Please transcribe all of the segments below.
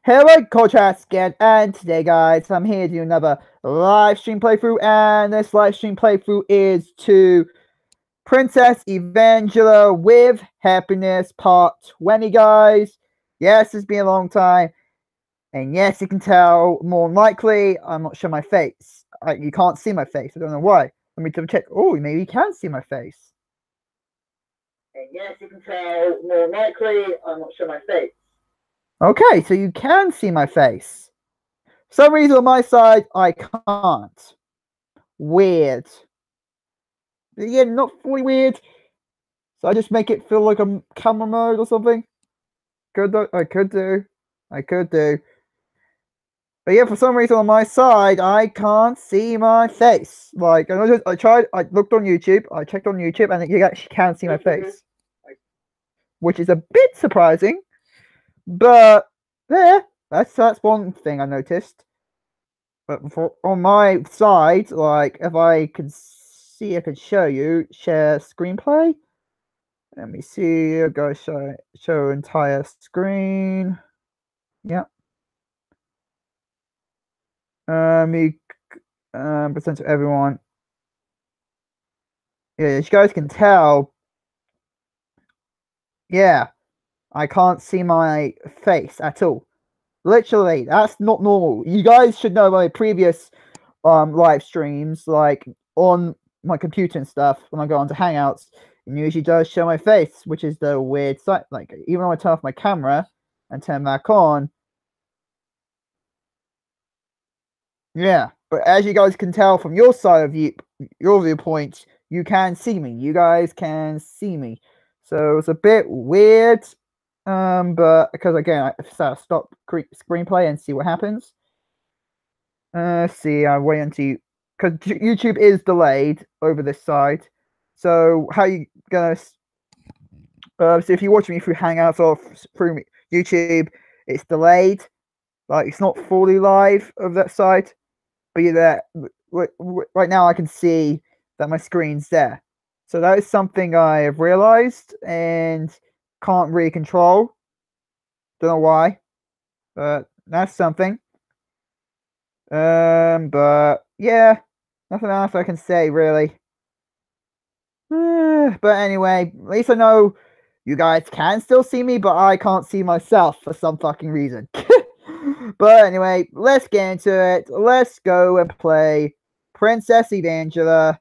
Hello, Contrast again, and today, guys, I'm here to do another live stream playthrough, and this live stream playthrough is to Princess Evangile with Happiness Part 20, guys. Yes, it's been a long time, and yes, you can tell, more than likely, I'm not showing my face. You can't see my face, I don't know why. Let me double check. Oh, maybe you can see my face. And yes, you can tell, more than likely, I'm not showing my face. Okay, so you can see my face. For some reason on my side, I can't. Weird. Yeah, not fully weird. So I just make it feel like I'm camera mode or something. I could do. But yeah, for some reason on my side, I can't see my I looked on YouTube, I checked on YouTube, and you actually can see my face. Which is a bit surprising. But yeah, that's one thing I noticed. But on my side, if I could see, I could show you. Share screenplay. Let me see. I'll go show entire screen. Yep. You present to everyone. Yeah, as you guys can tell. Yeah, I can't see my face at all. Literally, that's not normal. You guys should know my previous live streams, like on my computer and stuff. When I go onto Hangouts, it usually does show my face, which is the weird side. Like even when I turn off my camera and turn back on, yeah. But as you guys can tell from your side of your viewpoint, you can see me. You guys can see me. So it's a bit weird. But because again, I stop screenplay and see what happens. See, I wait until because YouTube is delayed over this side. So how you gonna? So if you watch me through Hangouts or through YouTube, it's delayed. Like it's not fully live of that side. But yeah, right now I can see that my screen's there. So that is something I have realized and can't really control. Don't know why, but that's something. But yeah, nothing else I can say really. But anyway, at least I know you guys can still see me, but I can't see myself for some fucking reason. But anyway, let's get into it. Let's go and play Princess Evangile.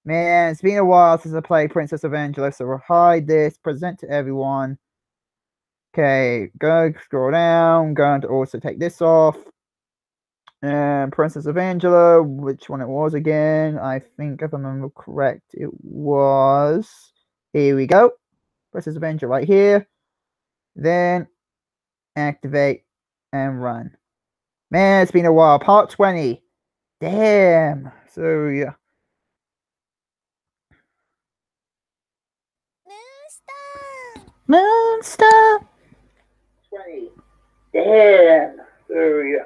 Man, it's been a while since I played Princess Evangile, so we'll hide this, present to everyone. Okay, go scroll down, going to also take this off. And Princess Evangile, which one it was again? I think if I remember correct, it was. Here we go. Princess Evangile right here. Then activate and run. Man, it's been a while. Part 20. Damn. So yeah. Moonstar. 20. Damn. So yeah.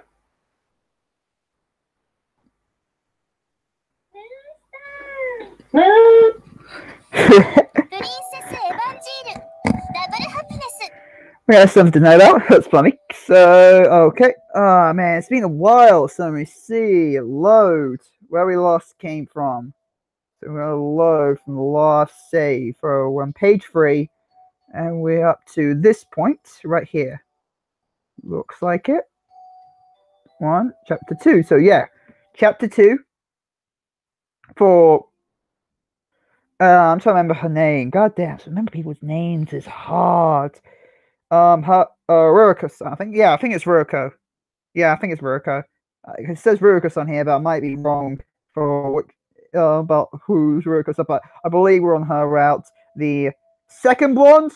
We have something to know about. That's funny. So, okay. Oh, man, it's been a while. So, let me see. Load. Where we last came from. So, we're going to load from the last save. So, we're on page 3. And we're up to this point right here. Looks like it. Chapter 2. So, yeah. Chapter 2. For I'm trying to remember her name. God damn, to remember people's names is hard. Her Ruruko-san. I think it's Ruruko. Yeah, I think it's Ruruko. It says Ruruko-san here, but I might be wrong for what about who's Ruruko-san. But I believe we're on her route. The second blonde,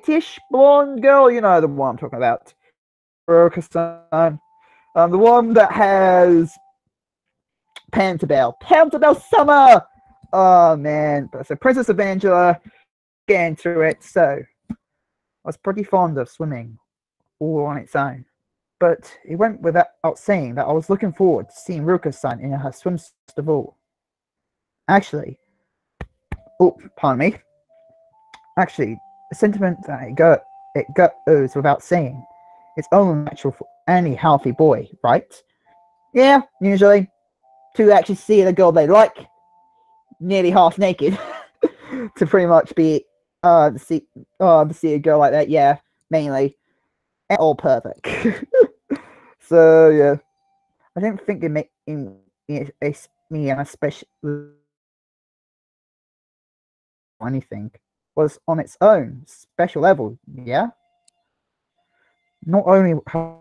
Tish blonde girl. You know the one I'm talking about. Ruruko-san. The one that has Pantabelle Summer. Oh man, so Princess Evangile, get into it. So I was pretty fond of swimming all on its own, but it went without saying that I was looking forward to seeing Ruruko-san in her swimsuit of all. Actually, oh, pardon me. Actually, A sentiment that it goes without saying. It's only natural for any healthy boy, right? Yeah, usually. To actually see the girl they like nearly half naked to pretty much be to see a girl like that, yeah, mainly. And all perfect. So yeah. I don't think it made me an especially anything was on its own special level, yeah? Not only her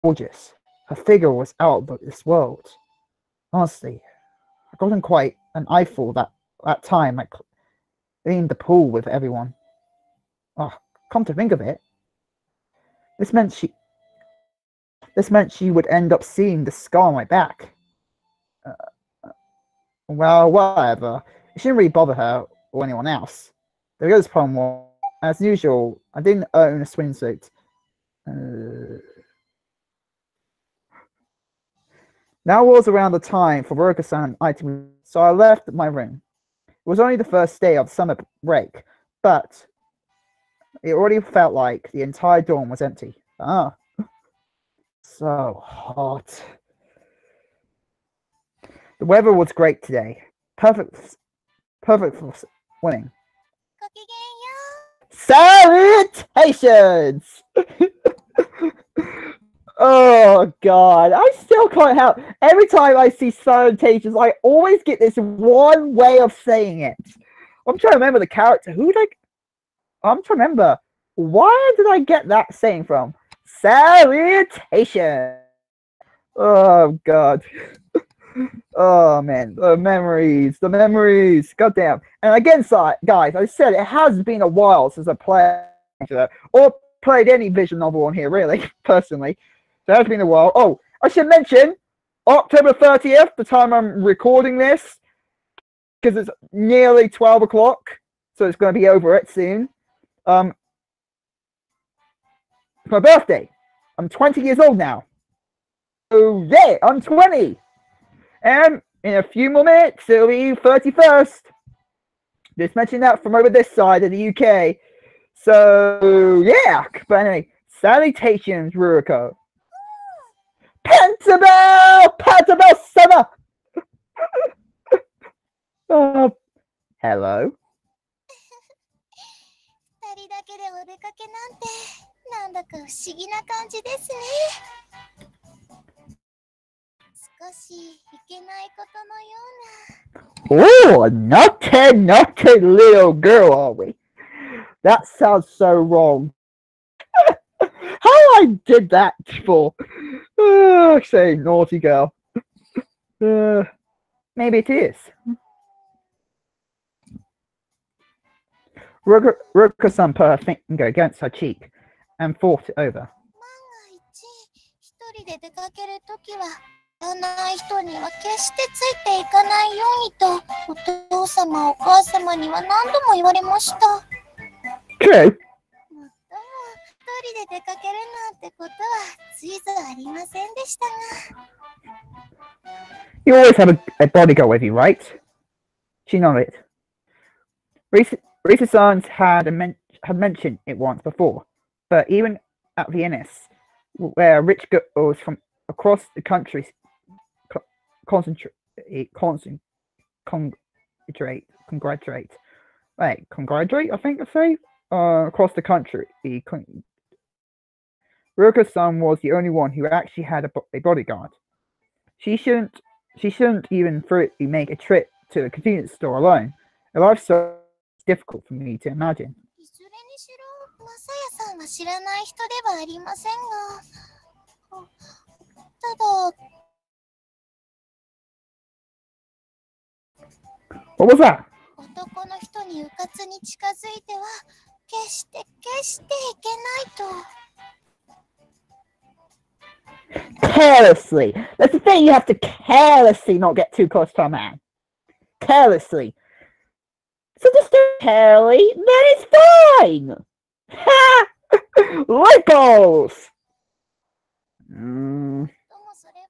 gorgeous, her figure was out of this world. Honestly, I wasn't quite an eyeful that time, like in the pool with everyone. Oh, come to think of it, this meant she would end up seeing the scar on my back. Well, whatever. It shouldn't really bother her or anyone else. The biggest problem was, as usual, I didn't own a swimsuit. Now was around the time for Roka-san item, so I left my room. It was only the first day of summer break, but it already felt like the entire dorm was empty. Ah, so hot. The weather was great today. Perfect for swimming. Salutations! Oh god, I still can't help. Every time I see salutations, I always get this one way of saying it. I'm trying to remember the character. I'm trying to remember. Where did I get that saying from? Salutation! Oh god. Oh man, the memories. Goddamn. And again, guys, I said it has been a while since I played or played any visual novel on here, really, personally. So it has been a while. Oh, I should mention October 30th, the time I'm recording this, because it's nearly 12 o'clock, so it's going to be over it soon. It's my birthday. I'm 20 years old now. Oh yeah, I'm 20. And in a few more minutes, it'll be 31st. Just mention that from over this side of the UK. So, yeah. But anyway, salutations, Ruruko. Pentabel Summer! Oh, hello. 2人だけでお出かけなんてなんだか不思議な感じですね。少しいけないことのような。Oh, naughty little girl, are we? That sounds so wrong. How I did that for? Say naughty girl. Maybe it is. Ruka-san put her finger against her cheek and thought it over. 一人で出かけるときは、知らない人には決してついていかないようにと、お父様お母様には何度も言われました。Okay. もっとも一人で出かけるなんてことはついぞありませんでしたが。You always have a bodyguard with you, right? She nodded. Risa-san had mentioned it once before, but even at the Ennis, where rich girls from across the country congratulate, I think I say, across the country. Ruka-san was the only one who actually had a bodyguard. She shouldn't even make a trip to a convenience store alone. A lifestyle is difficult for me to imagine. いずれにしろ、マサヤさんは知らない人ではありませんが、ただ。What was that? 男の人にうかつに近づいては決していけないと。Carelessly. That's the thing, you have to carelessly not get too close to a man. Carelessly. So just do it carefully, then it's fine. Ha! Light balls! ともそれは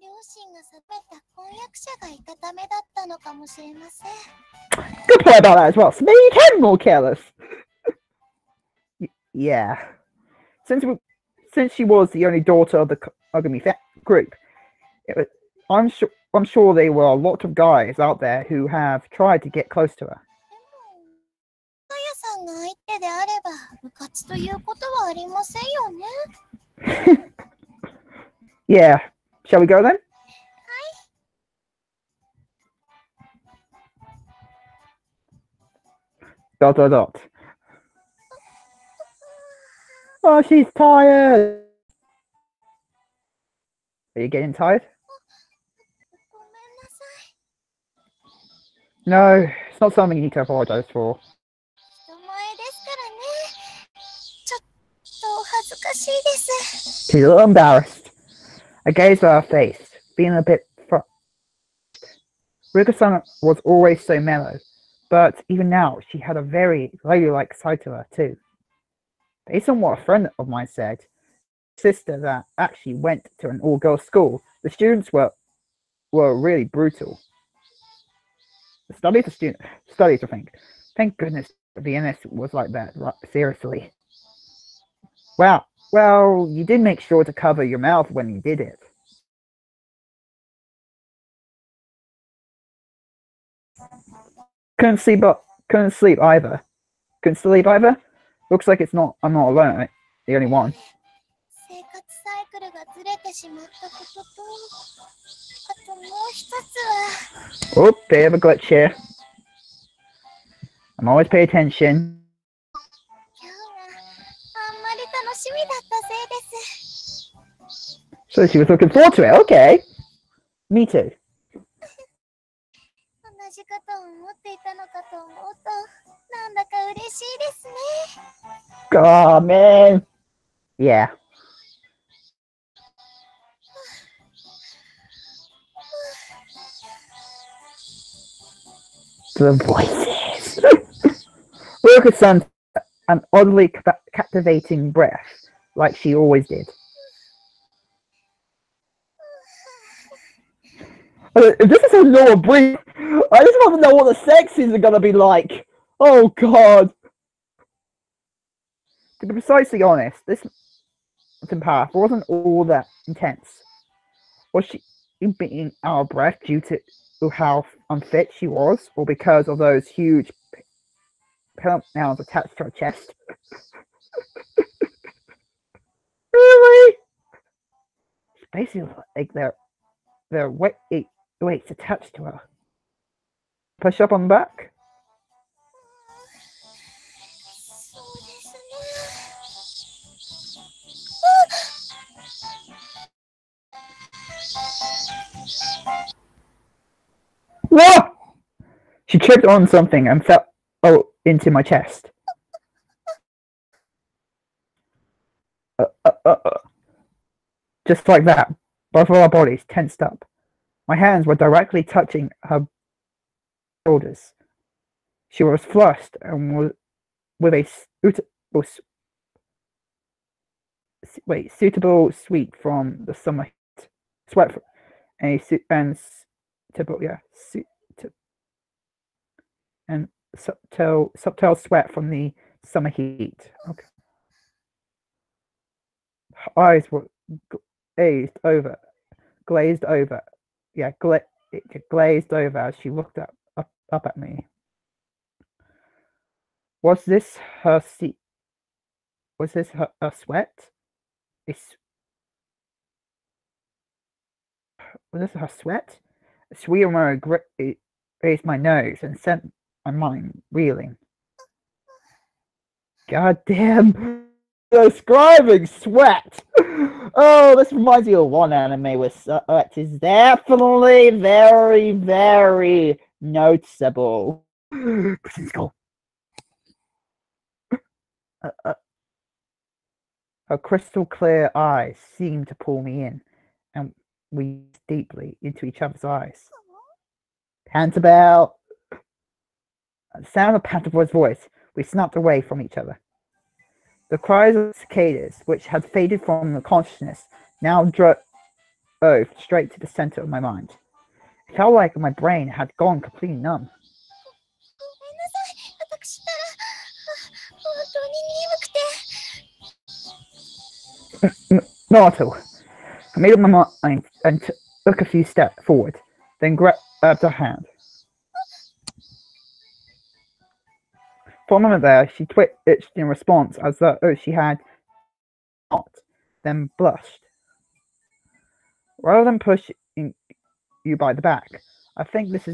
両親が定めた婚約者がいたためだったのかもしれません。Good point about that as well. So maybe you can be more careless. Yeah. Since she was the only daughter of the Ugly group, I'm sure there were a lot of guys out there who have tried to get close to her. あやさんが相手であれば、部活ということはありませんよね。Yeah. Shall we go then? はい。Dot dot dot. Oh, she's tired. Are you getting tired? ごめんなさい。 No, it's not something you need to apologize for. 人前ですからね。ちょっと恥ずかしいです。 She's a little embarrassed. I gazed at her face, feeling a bit frustrated. Ruka-san was always so mellow, but even now she had a very lady-like side to her too. Based on what a friend of mine said, sister that actually went to an all-girls school, the students were really brutal. The studies, I think. Thank goodness the NS was like that, right, seriously. Wow, well, you did make sure to cover your mouth when you did it. Couldn't sleep either. Looks like I'm not alone, right? The only one. 生活サイクルがずれてしまったことと、あともう一つは、 Oh, bit of a glitch here. I'm always pay attention. 今日があんまり楽しみだったせいです。 So she was looking forward to it, okay. Me too. 同じことを思っていたのかと思うと、なんだか嬉しいですね。 Oh, man. Yeah. The voices. Ruka-san, an oddly captivating breath, like she always did. This is a normal breathe. I just want to know what the sex scenes are gonna be like. Oh god. To be precisely honest, this path wasn't all that intense. Was she being out of breath due to how unfit she was, or because of those huge nails attached to her chest? Really? It's basically like their weights attached to her. Push up on the back. そうですね。Whoa! She tripped on something and fell into my chest. Just like that, both of our bodies tensed up. My hands were directly touching her shoulders. She was flushed and was with a suitable sweet from the summer heat. Sweat and subtle sweat from the summer heat. Okay. Her eyes were glazed over. Yeah, glazed over as she looked up at me. Was this her sweat? Was this her sweat? A sweet aroma raised my nose and sent my mind reeling. God damn! Describing sweat! Oh, this reminds me of one anime where sweat is definitely very, very noticeable. Let's go. Her crystal clear eyes seemed to pull me in, and we gazed deeply into each other's eyes. Pantabelle! At the sound of Pantabelle's voice, we snapped away from each other. The cries of cicadas, which had faded from the consciousness, now drove straight to the center of my mind. It felt like my brain had gone completely numb. ごめんなさい。私ったら、本当に眠くて、Not at all. I made up my mind and took a few steps forward, then grabbed her hand. For a moment there, she twitched in response as though she had not, then blushed. Rather than pushing you by the back, I think this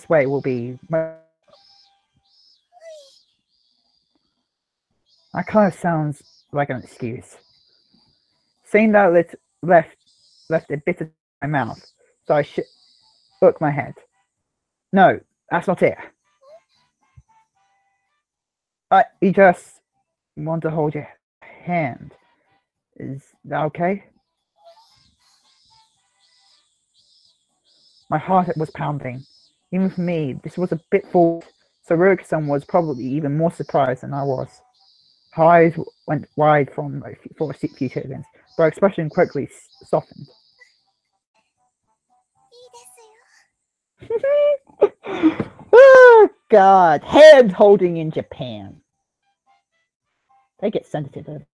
way will be. That kind of sounds like an excuse. Saying that left a bit in my mouth, so I shook my head. No, that's not it. You just want to hold your hand. Is that okay? My heart was pounding. Even for me, this was a bit forced, so Rurik-san was probably even more surprised than I was. Her eyes went wide for a few seconds, but her expression quickly softened. Oh, God. Hand holding in Japan. They get sensitive.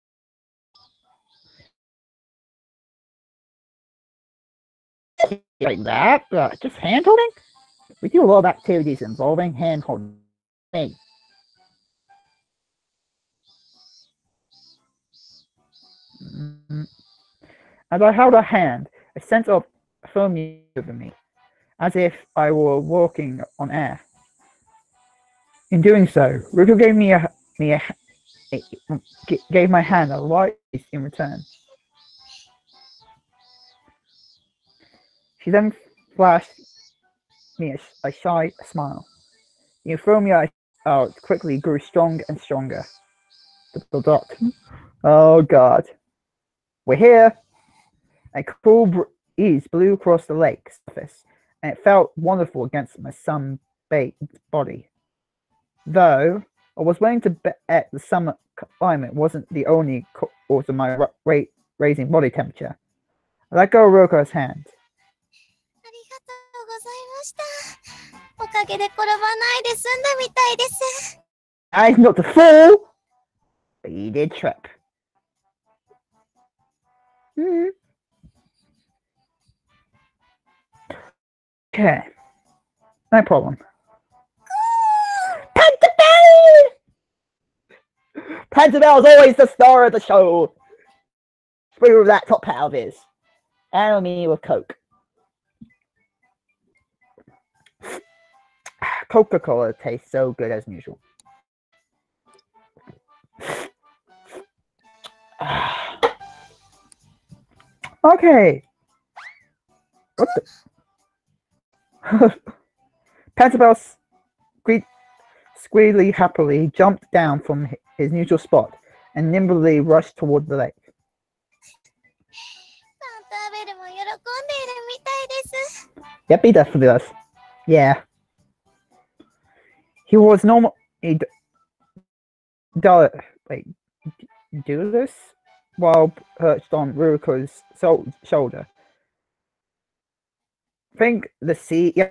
Like that? Just hand holding? We do a lot of activities involving hand holding. Hey. As I held her hand, a sense of firmness over me, as if I were walking on air. In doing so, Ruko gave my hand a light in return. She then flashed me a shy smile. The euphoria quickly grew strong and stronger. Oh, God. We're here. A cool breeze blew across the lake surface, and it felt wonderful against my sun-baked body. Though I was willing to bet the summer climate wasn't the only cause of my raising body temperature. I let go of Roko's hand. I'm not the fool, but you did trip. Okay, no problem. Pentabelle is always the star of the show. Screw with that top hat of his. And me with Coke. Coca-Cola tastes so good as usual. Okay. What the? Pentabelle squeally happily jumped down from his neutral spot and nimbly rushed toward the lake. Yep, he definitely does. Yeah. He was normally do this while perched on Ruko's shoulder. Think the C, yeah,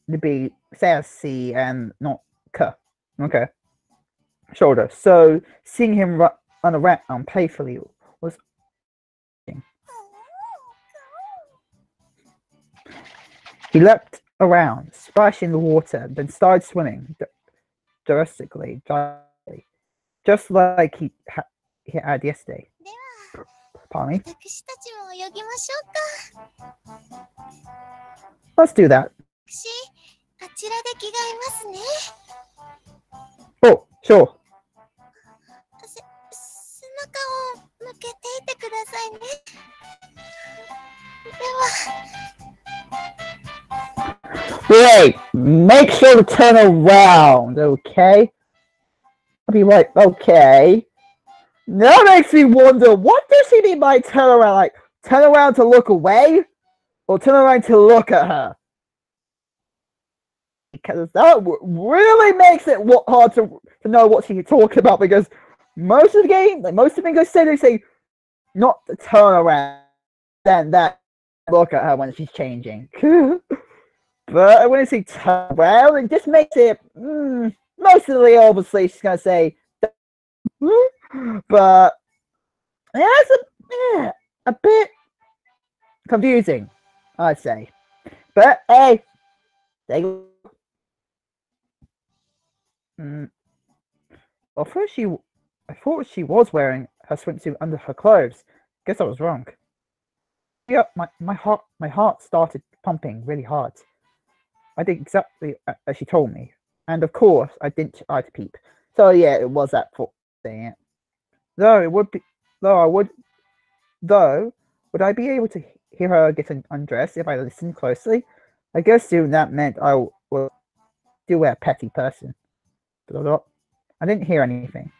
the B says C and not K. Okay. Shoulder. So seeing him run around playfully was. He leapt around, splashing the water, then started swimming drastically, just like he had yesterday. Pardon me. Let's do that. Oh, sure. Wait, make sure to turn around, okay? I'll be right, okay. That makes me wonder, what does he mean by turn around? Like, turn around to look away? Or turn around to look at her? Because that really makes it hard to know what she's talking about, because most of the game, like most of the things they say not to turn around, then that look at her when she's changing. But when I say turn around, it just makes it, mostly obviously she's going to say, but It's a bit confusing, I'd say. But hey, they. I thought she was wearing her swimsuit under her clothes. Guess I was wrong. Yeah, my heart started pumping really hard. I did exactly as she told me, and of course I didn't try to peep. So yeah, it was that thing. Though it would be, would I be able to hear her get undressed if I listened closely? I guess soon that meant I was still a petty person. But I didn't hear anything.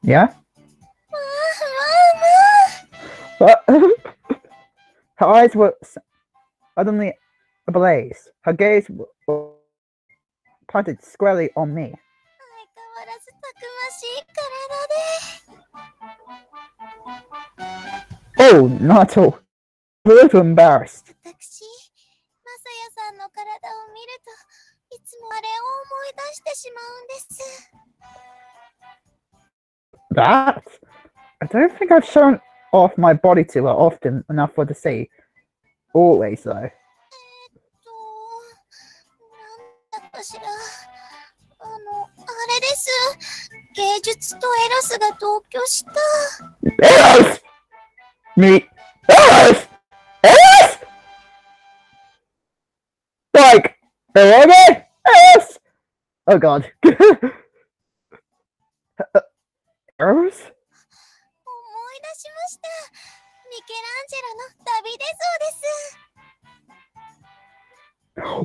Yeah? But her eyes were suddenly ablaze. Her gaze was planted squarely on me. Oh, not at all. I'm a little embarrassed. That? I don't think I've shown off my body to her often enough for her to say always, though. Eros! Me? Eros! Eros! Like, Eros! Oh god. Eros?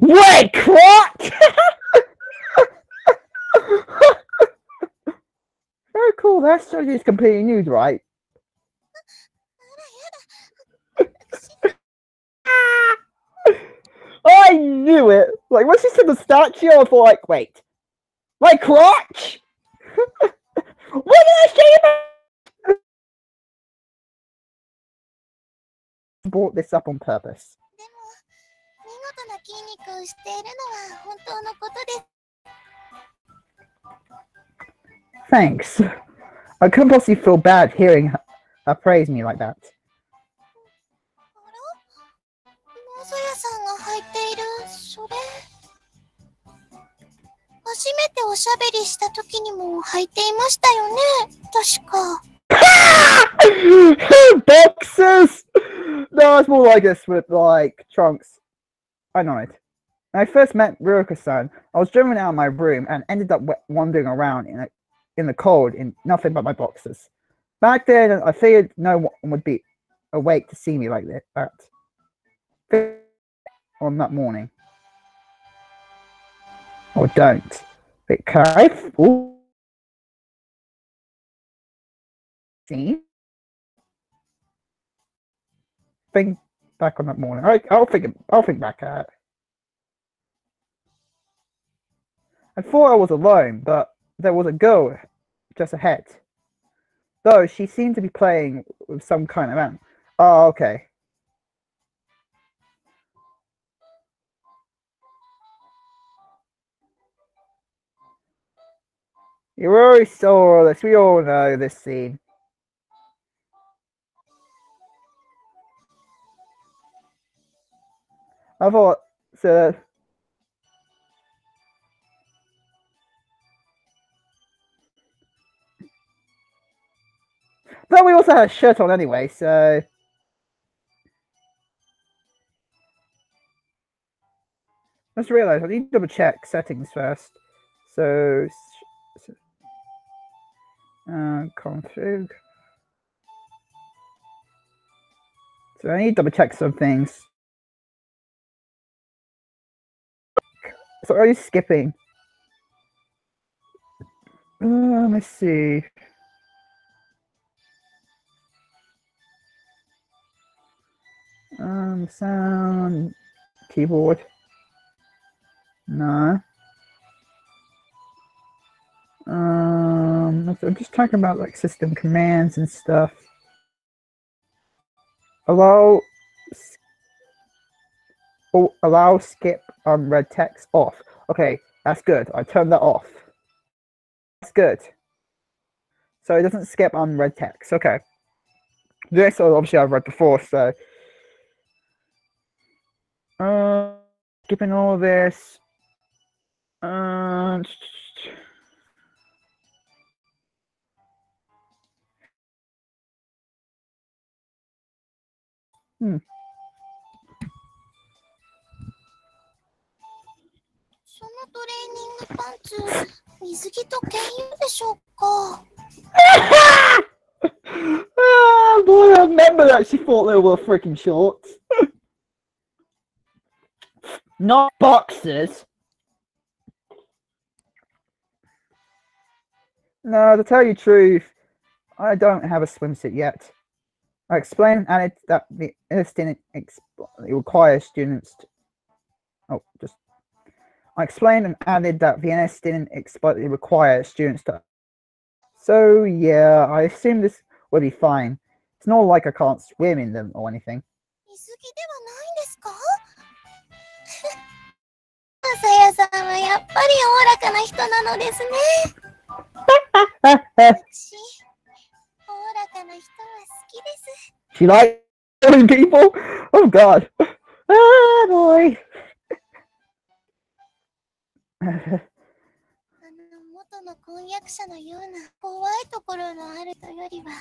Wait, what? Very cool, that story is completely nude, right? I knew it! Like, once she said the statue, I was like, wait. My crotch? What did I say about? Brought this up on purpose. Thanks. I couldn't possibly feel bad hearing her praise me like that. Boxes! No, it's more like this with like trunks. I know it. When I first met Ruka-san, I was driven out of my room and ended up wandering around in the cold in nothing but my boxers. Back then, I figured no one would be awake to see me like that. On that morning. Or don't. But can I? Ooh. See? Think back on that morning. I'll think back at it. I thought I was alone, but there was a girl just ahead. Though she seemed to be playing with some kind of animal. Oh, okay. You already saw this. We all know this scene. I thought so. But we also had a shirt on anyway, so. I just realised I need to double check settings first. So. Config. So I need to double check some things. So are you skipping? Let me see. Sound keyboard. No. I'm just talking about like system commands and stuff. Allow skip red text off. Okay, That's good. I turned that off. That's good. So it doesn't skip unread text. Okay. This obviously I've read before, so skipping all this. Hmm. そのトレーニングパンツ、水着と兼用でしょうか Oh boy, I remember that she thought they were freaking shorts. Not boxers. No, to tell you the truth, I don't have a swimsuit yet. I explained and added that the didn't require students to, I explained and added that VNS didn't explicitly require students to. So yeah, I assume this will be fine. It's not like I can't swim in them or anything. 水着ではないんですかさやさんはやっぱりおおらかな人なのですね。私、おおらかな人は好きです。She likes killing people? Oh god. Ah, boy. 元の婚約者のような怖いところのあるとよりは、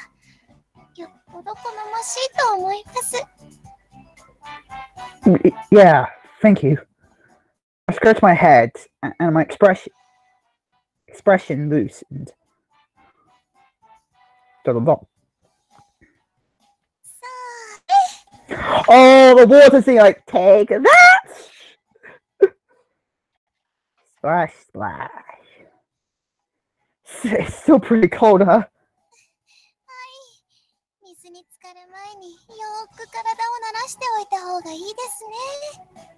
よっぽど好ましいと思います。Yeah, thank you. I scratched my head and my expression loosened. Oh, the water scene, like, take that! Splash, splash. It's still pretty cold, huh? 水に浸かる前によーく体を慣らしておいた方がいいですね。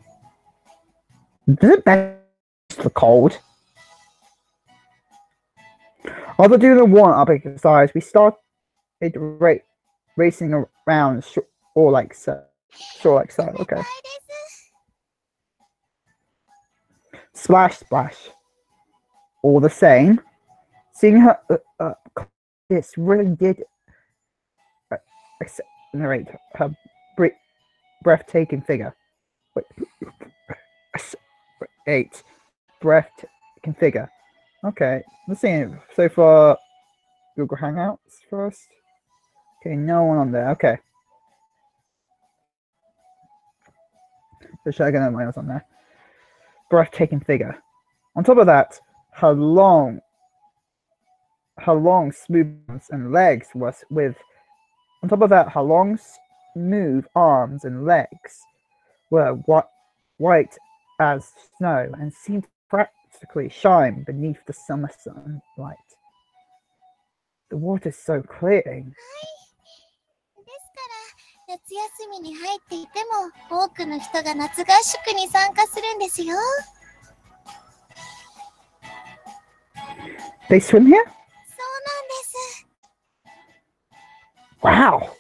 Does it best the cold? After doing the warm-up exercise, we started racing around or like so. Sure, like so. Okay. Splash, splash. All the same, seeing her, this really did accelerate her breathtaking figure. Wait, breathtaking figure. Okay, let's see. So far, Google Hangouts first. Okay, no one on there. Okay. So should I get my else on there? Breathtaking figure. On top of that, her long, smooth arms and legs was with. On top of that, her long, smooth arms and legs were white as snow and seemed practically shine beneath the summer sunlight. The water's so clear. ですから夏休みに入っていても多くの人が夏合宿に参加するんですよ。They swim here? そうなんです。 Wow!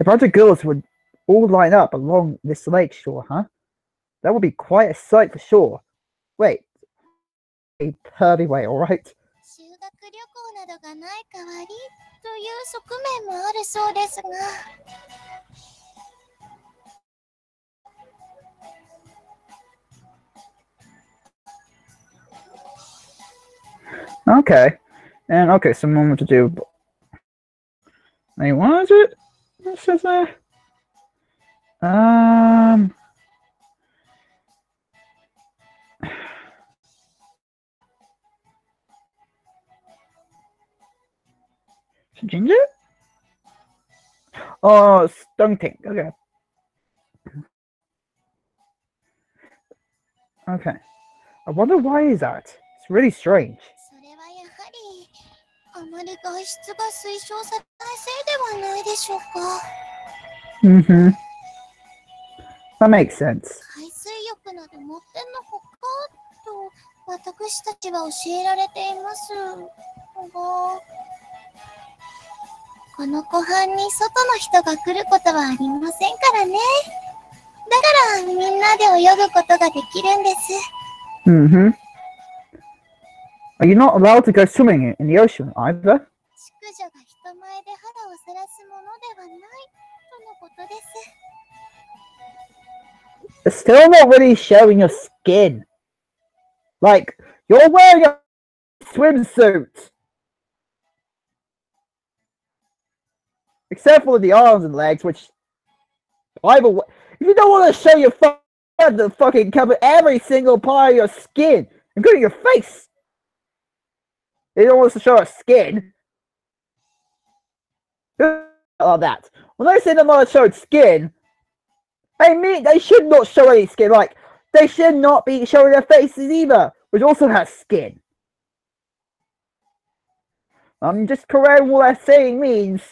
A bunch of girls would all line up along this lake shore, huh? That would be quite a sight for sure. Wait, a pervy way, alright? 修学旅行などがない代わりという側面もあるそうですが。Okay, and okay, some more to do. Wait, what is it? What says there? Ginger? Oh, stunting. Okay. Okay. I wonder why is that? It's really strange. それはやはりあまり外出が推奨されないせいではないでしょうか。Mm-hmm. That makes sense. 海水浴などもってのほかと私たちは教えられていますが、この湖畔に外の人が来ることはありませんからね。だからみんなで泳ぐことができるんです。Mm-hmm. Are you not allowed to go swimming in the ocean either? 淑女が人前で肌をさらすものではないとのことです。 It's still not really showing your skin. Like, you're wearing a swimsuit. Except for the arms and legs, which either way, if you don't want to show your face, you have to fucking cover every single part of your skin, including your face. They don't want us to show our skin. Like that. When I say they're not showing skin, I mean they should not show any skin. Like, they should not be showing their faces either, which also has skin. I'm just correcting what that saying means.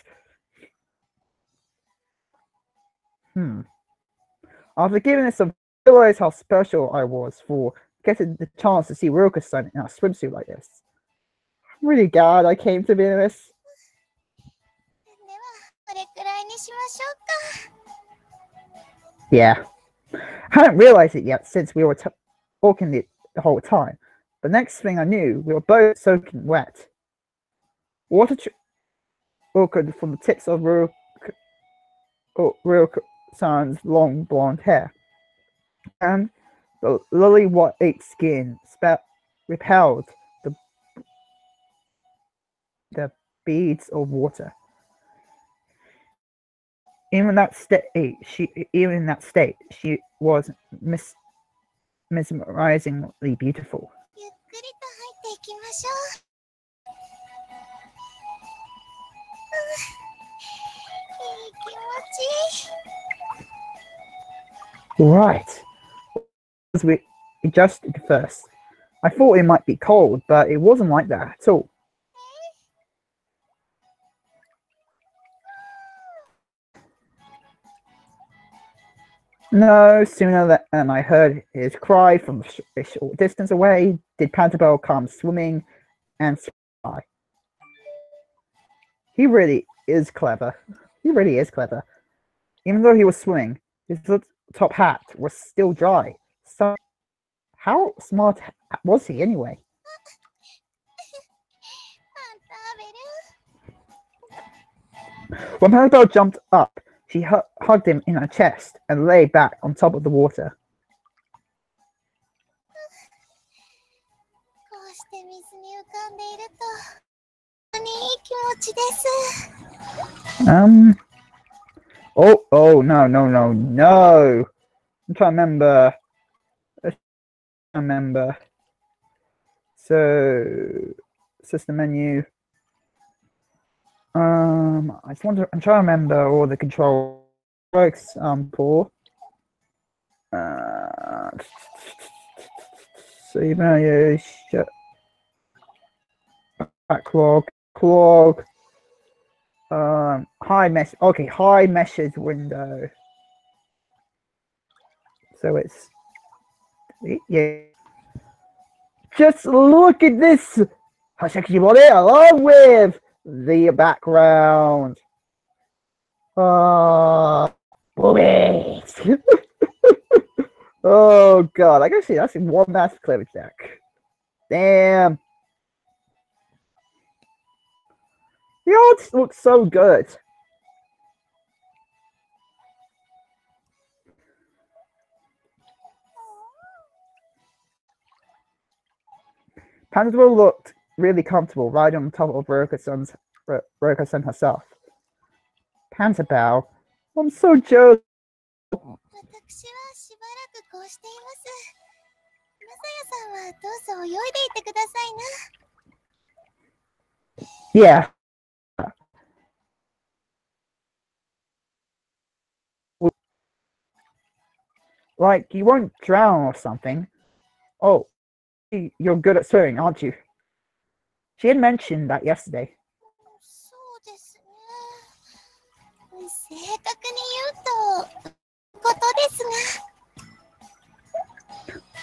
After giving this some, I realized how special I was for getting the chance to see Rilke-san in a swimsuit like this. I'm really glad I came to be in this. では、これくらいにしましょうか。 Yeah. I hadn't realized it yet since we were talking the whole time. The next thing I knew, we were both soaking wet. Water trickled from the tips of Rilke-san's long blonde hair, and the lily white skin repelled the beads of water. Even in that state, she was mesmerizingly beautiful. ゆっくりと入っていきましょう。いい気持ちいい。 Right. As we adjusted first, I thought it might be cold, but it wasn't like that at all. No sooner than I heard his cry from a short distance away did Pantabel come swimming and swim. He really is clever. He really is clever. Even though he was swimming, his top hat was still dry. So, how smart was he anyway? When Pantabel jumped up, she hugged him in her chest and lay back on top of the water. Oh, no. I'm trying to remember. So, system menu. I'm trying to remember all the control strokes for. So you backlog, high message window. So it's, yeah. Just look at this. How sexy body along with the background. Boobies. Oh god, I can see that's in one massive cleavage deck. Damn. The art looks so good. Pantabel looked really comfortable riding on top of Rilke-san herself. Pantabel, I'm so jealous. Yeah. Like, you won't drown or something. Oh, you're good at swimming, aren't you? She had mentioned that yesterday.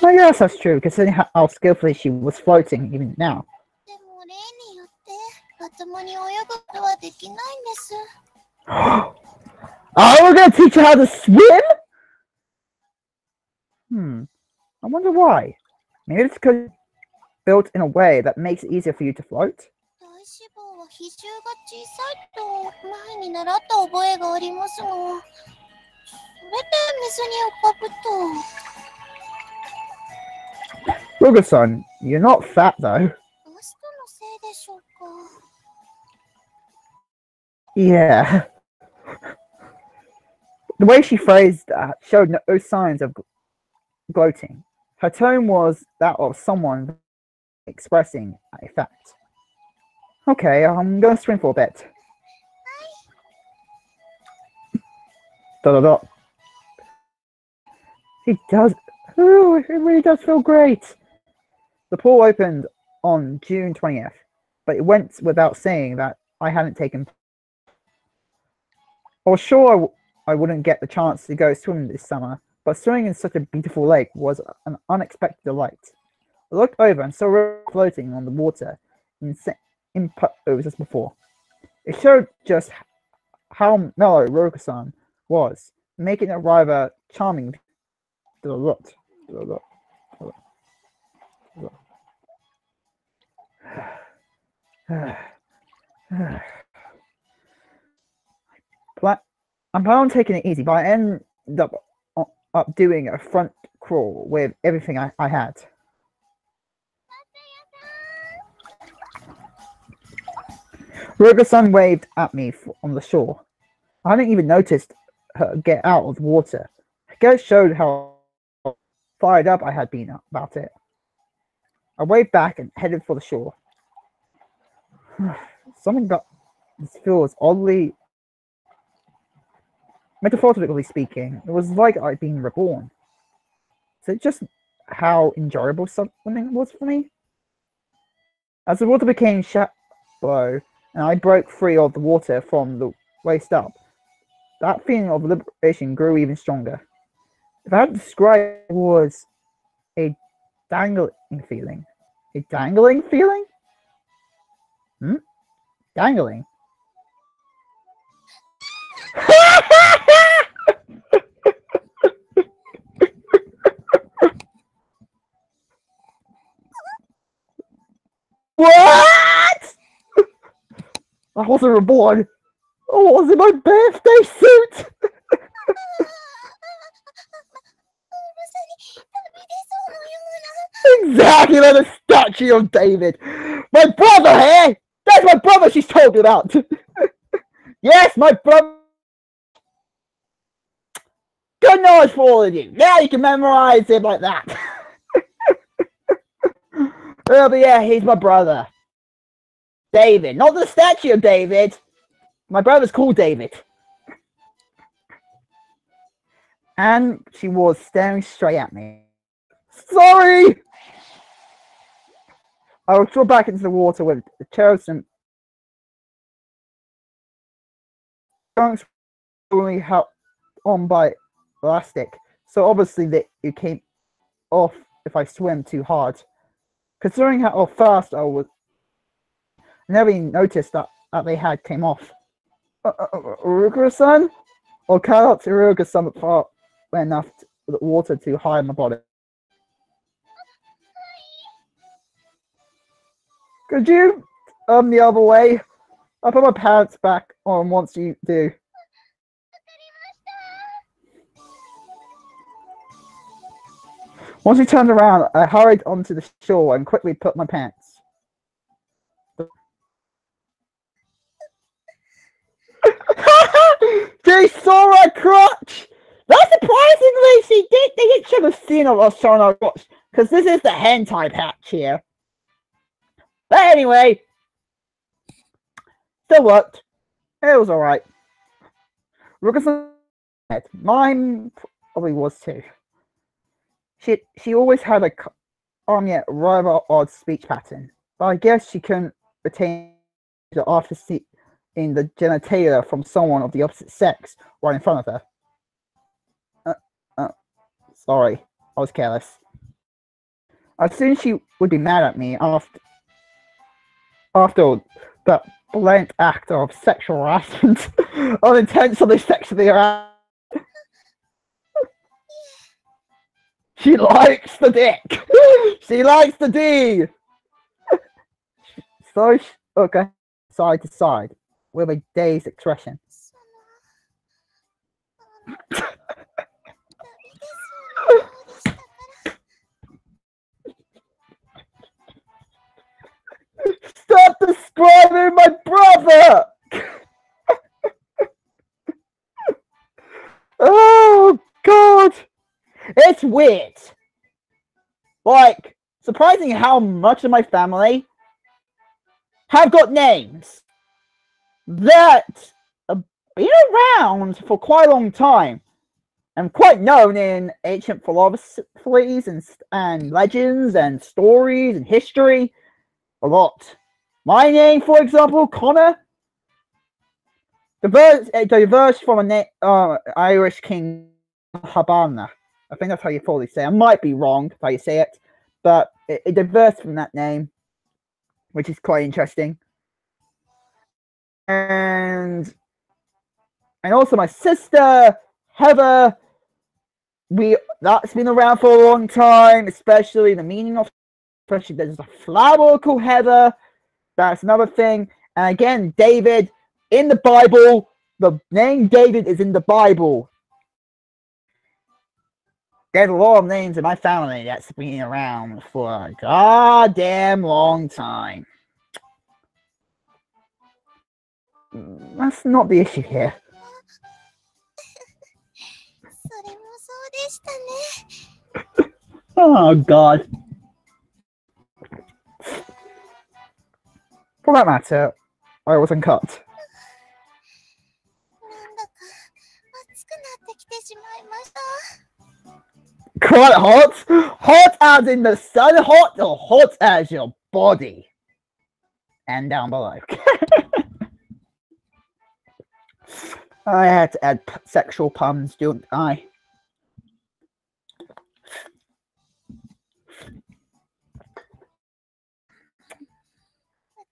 I guess that's true, considering how skillfully she was floating even now. Oh, we're gonna teach her how to swim? I wonder why. Maybe it's because built in a way that makes it easier for you to float. 体脂肪は比重が小さいと前に習った覚えがありますが、それで水に浮かぶと。Ruger-san, you're not fat though. ダストのせいでしょうか。Yeah. The way she phrased that showed no signs of gloating. Her tone was that of someone expressing a fact. Okay, I'm gonna swim for a bit. Da. It does. Oh, it really does feel great. The pool opened on June 20th, but it went without saying that I hadn't taken. I was sure I wouldn't get the chance to go swimming this summer, but swimming in such a beautiful lake was an unexpected delight. I looked over and saw her floating on the water in pose as before. It showed just how mellow Ruger-san was, making it rather charming. I'm planning on taking it easy, but I ended up doing a front crawl with everything I had. Ruger-san waved at me on the shore. I hadn't even noticed her get out of the water. I guess it showed how fired up I had been about it. I waved back and headed for the shore. Something about this feels oddly, metaphorically speaking, it was like I'd been reborn. Is it just how enjoyable something was for me? As the water became shallow and I broke free of the water from the waist up, that feeling of liberation grew even stronger. If I had to describe it, it was a dangling feeling. A dangling feeling? Dangling. What? I wasn't reborn. I was in my birthday suit. Exactly like the statue of David. My brother here. That's my brother she's talking about. Yes, my brother. Good knowledge for all of you. Now you can memorize it like that. Oh, but yeah, he's my brother. David. Not the statue of David. My brother's called David. And she was staring straight at me. Sorry! I was thrown back into the water with the chairs and trunks only held on by elastic, so obviously that it came off if I swim too hard. Considering how fast I was, I never even noticed that they had came off. Ruger-san? Or cannot Ruger-san far enough for the water to hide my body. Could you the other way? I'll put my pants back on once you do. Once we turned around, I hurried onto the shore and quickly put my pants. She saw her crotch! That's surprisingly, she did. They should have seen us showing our crotch, because this is the hentai patch here. But anyway, still worked. It was alright. Mine probably was too. She always had a yet rather odd speech pattern, but I guess she couldn't retain it after seeing the genitalia from someone of the opposite sex right in front of her. Sorry, I was careless. I assumed she would be mad at me after that blatant act of sexual harassment, unintentionally sexually harassed. She likes the dick. She likes the D. So okay, side to side with a dazed expression. その、ダメですよね、そうでしたから。Stop describing my brother! Oh, God! It's weird. Like, surprising how much of my family have got names that have been around for quite a long time and quite known in ancient philosophies and legends and stories and history. A lot. My name, for example, Connor, diverged from an Irish king, Habana. I think that's how you fully say it. I might be wrong if how you say it, but it diverged from that name, which is quite interesting. And also my sister, Heather, that's been around for a long time, especially the meaning of, especially there's a flower called Heather. That's another thing. And again, David, in the Bible, the name David is in the Bible. There's a lot of names in my family that's been around for a goddamn long time. That's not the issue here. それもそうでしたね。Oh, God. For that matter, I wasn't cut. なんだか暑くなってきてしまいました。Quite hot? Hot as in the sun hot, or hot as your body? And down below. I had to add sexual puns, didn't I?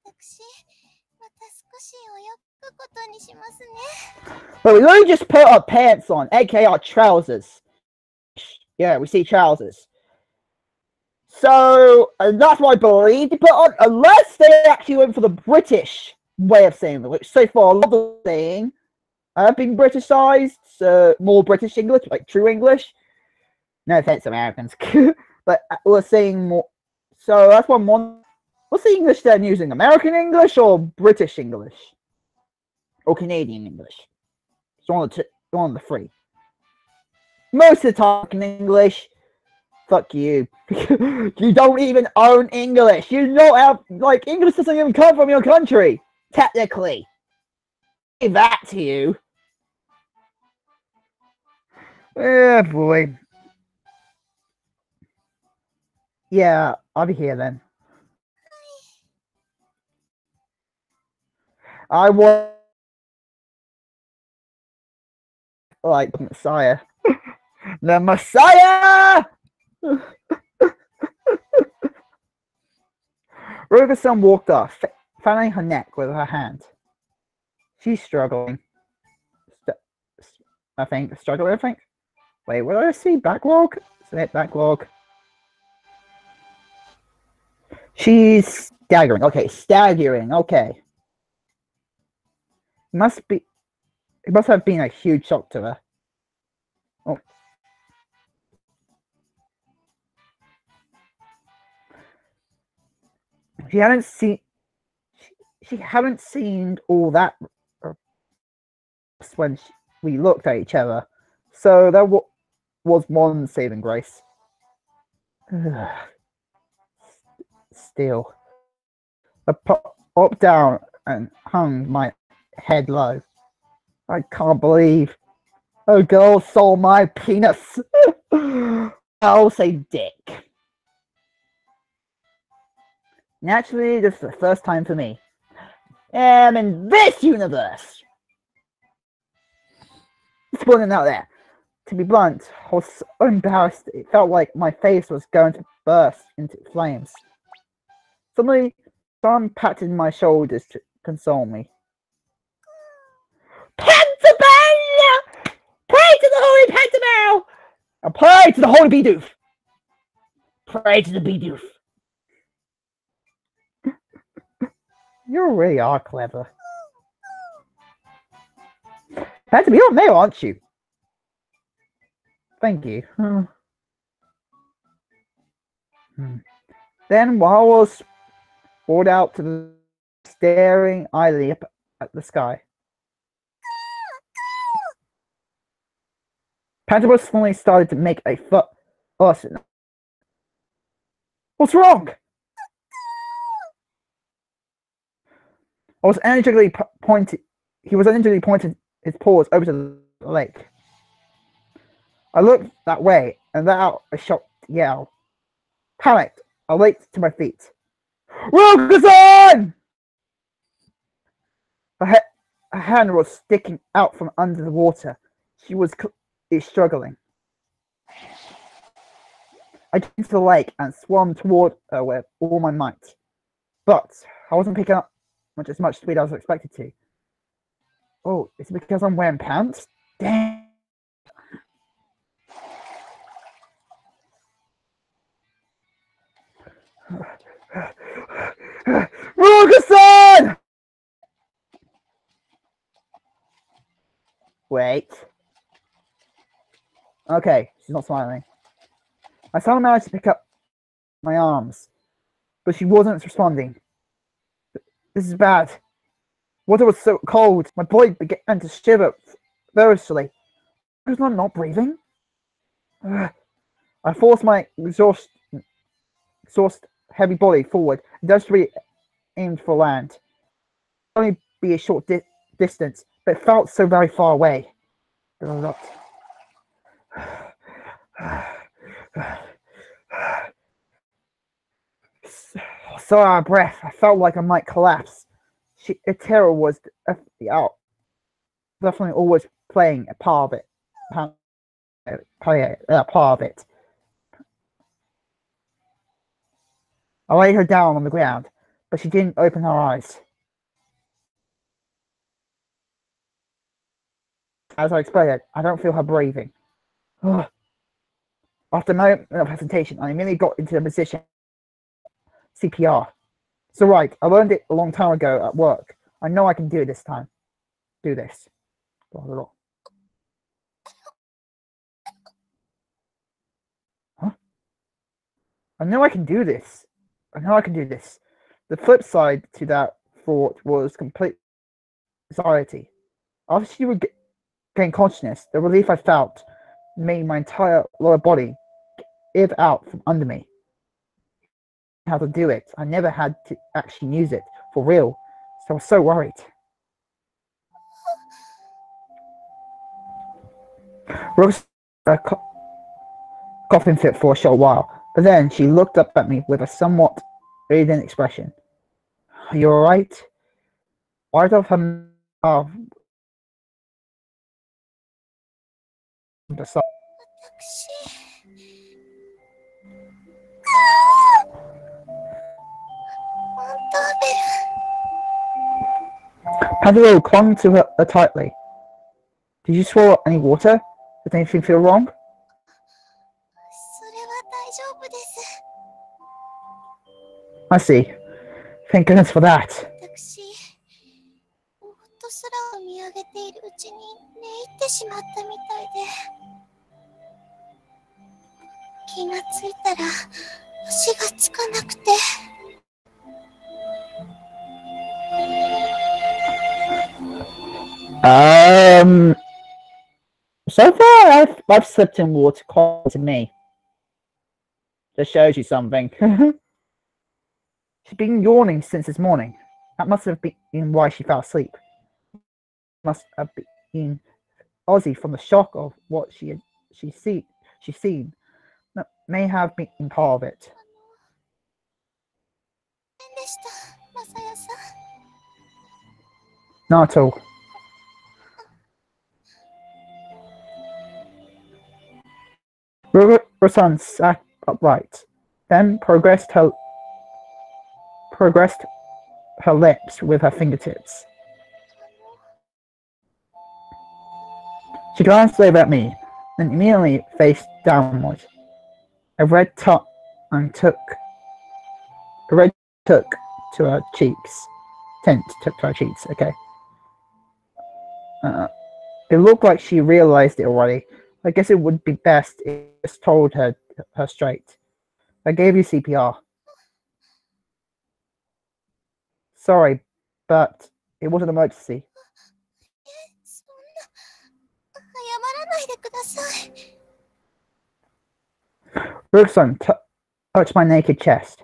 私、また少し泳ぐことにしますね。But we only just put our pants on, aka our trousers. Yeah, we see trousers. So, and that's what I believe they put on, unless they actually went for the British way of saying it, which so far a lot of saying have been Britishized, so more British English, like true English. No offense, Americans, but we're saying more. So that's one more. What's the English they're using? American English or British English? Or Canadian English? It's one of the three. Most of the time in English. Fuck you. You don't even own English. You don't have, like, English doesn't even come from your country. Technically. Give that to you. Oh boy. Yeah, I'll be here then. I want, like, the Messiah. The Messiah! Rogerson walked off, fanning her neck with her hand. She's struggling. I think. Wait, what did I see? Backlog? Submit backlog. She's staggering. Okay, staggering. Okay. It must have been a huge shock to her. Oh. She hadn't seen all that when we looked at each other. So there was one saving grace. Still. I popped down and hung my head low. I can't believe a girl saw my penis. I'll say dick. Naturally, this is the first time for me. I'm in this universe. Just putting it out there. To be blunt, I was so embarrassed. It felt like my face was going to burst into flames. Suddenly, someone patted my shoulders to console me. Pentabelle! Pray to the Holy Pentabelle! And pray to the Holy Bidoof! Pray to the Bidoof. You really are clever. Phantom, you're a male, aren't you? Thank you. Then, while I was poured out to the staring idly up at the sky, Phantom suddenly started to make a fuss. What's wrong? I was energetically pointing. He was energetically pointing his paws over to the lake. I looked that way and let out a shocked yell. Panicked, I leaped to my feet. Wilkerson! Her hand was sticking out from under the water. She was struggling. I jumped into the lake and swam toward her with all my might. But I wasn't picking up as much speed as I was expected to. Oh, is it because I'm wearing pants? Damn. Wilkerson! Wait. Okay, she's not smiling. I somehow managed to pick up my arms, but she wasn't responding. This is bad. Water was so cold, my body began to shiver furiously. Was I not breathing? I forced my exhaust heavy body forward and desperately aimed for land. Only be a short distance, but it felt so very far away. So out of breath, I felt like I might collapse. A terror was definitely always playing a part of it. Part of it. I laid her down on the ground, but she didn't open her eyes. As I explained, I don't feel her breathing. After a moment of hesitation, I immediately got into the position. CPR. It's alright, I learned it a long time ago at work. I know I can do it this time. Do this. Huh? I know I can do this. The flip side to that thought was complete anxiety. After she regained consciousness, the relief I felt made my entire lower body give out from under me. How to do it. I never had to actually use it for real, so I was so worried. Rose coughing fit for a short while, but then she looked up at me with a somewhat radiant expression. Are you alright? Part of her Pandora clung to her tightly. Did you swallow any water? Did anything feel wrong? I see. Thank goodness for that. So far I've slept in water close to me. Just shows you something. She's been yawning since this morning. That must have been why she fell asleep. Must have been Ozzy from the shock of what she's seen. That may have been part of it. Not at all. Rosanne sat upright, then progressed her lips with her fingertips. She glanced over at me, then immediately faced downward. A red took to her cheeks. tint to her cheeks. Okay. It looked like she realized it already. I guess it would be best if I just told her straight. I gave you CPR. Sorry, but it was an emergency. そんな、謝らないでください。Rookson touched my naked chest.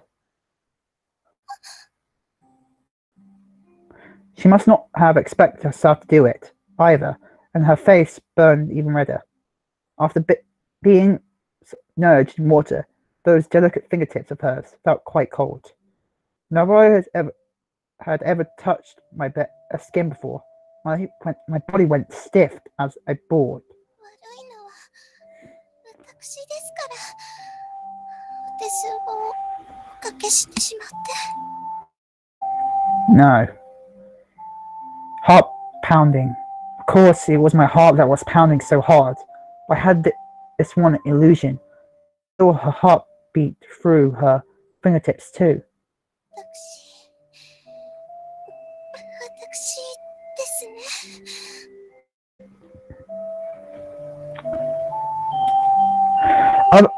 She must not have expected herself to do it, either, and her face burned even redder. After being submerged in water, those delicate fingertips of hers felt quite cold. Nobody had ever touched my skin before. My body went stiff as I bored. 悪いのは私ですから。お手数をおかけしてしまって。No. Heart pounding. Of course, it was my heart that was pounding so hard. I had this one illusion. I saw her heart beat through her fingertips too. 私ですね。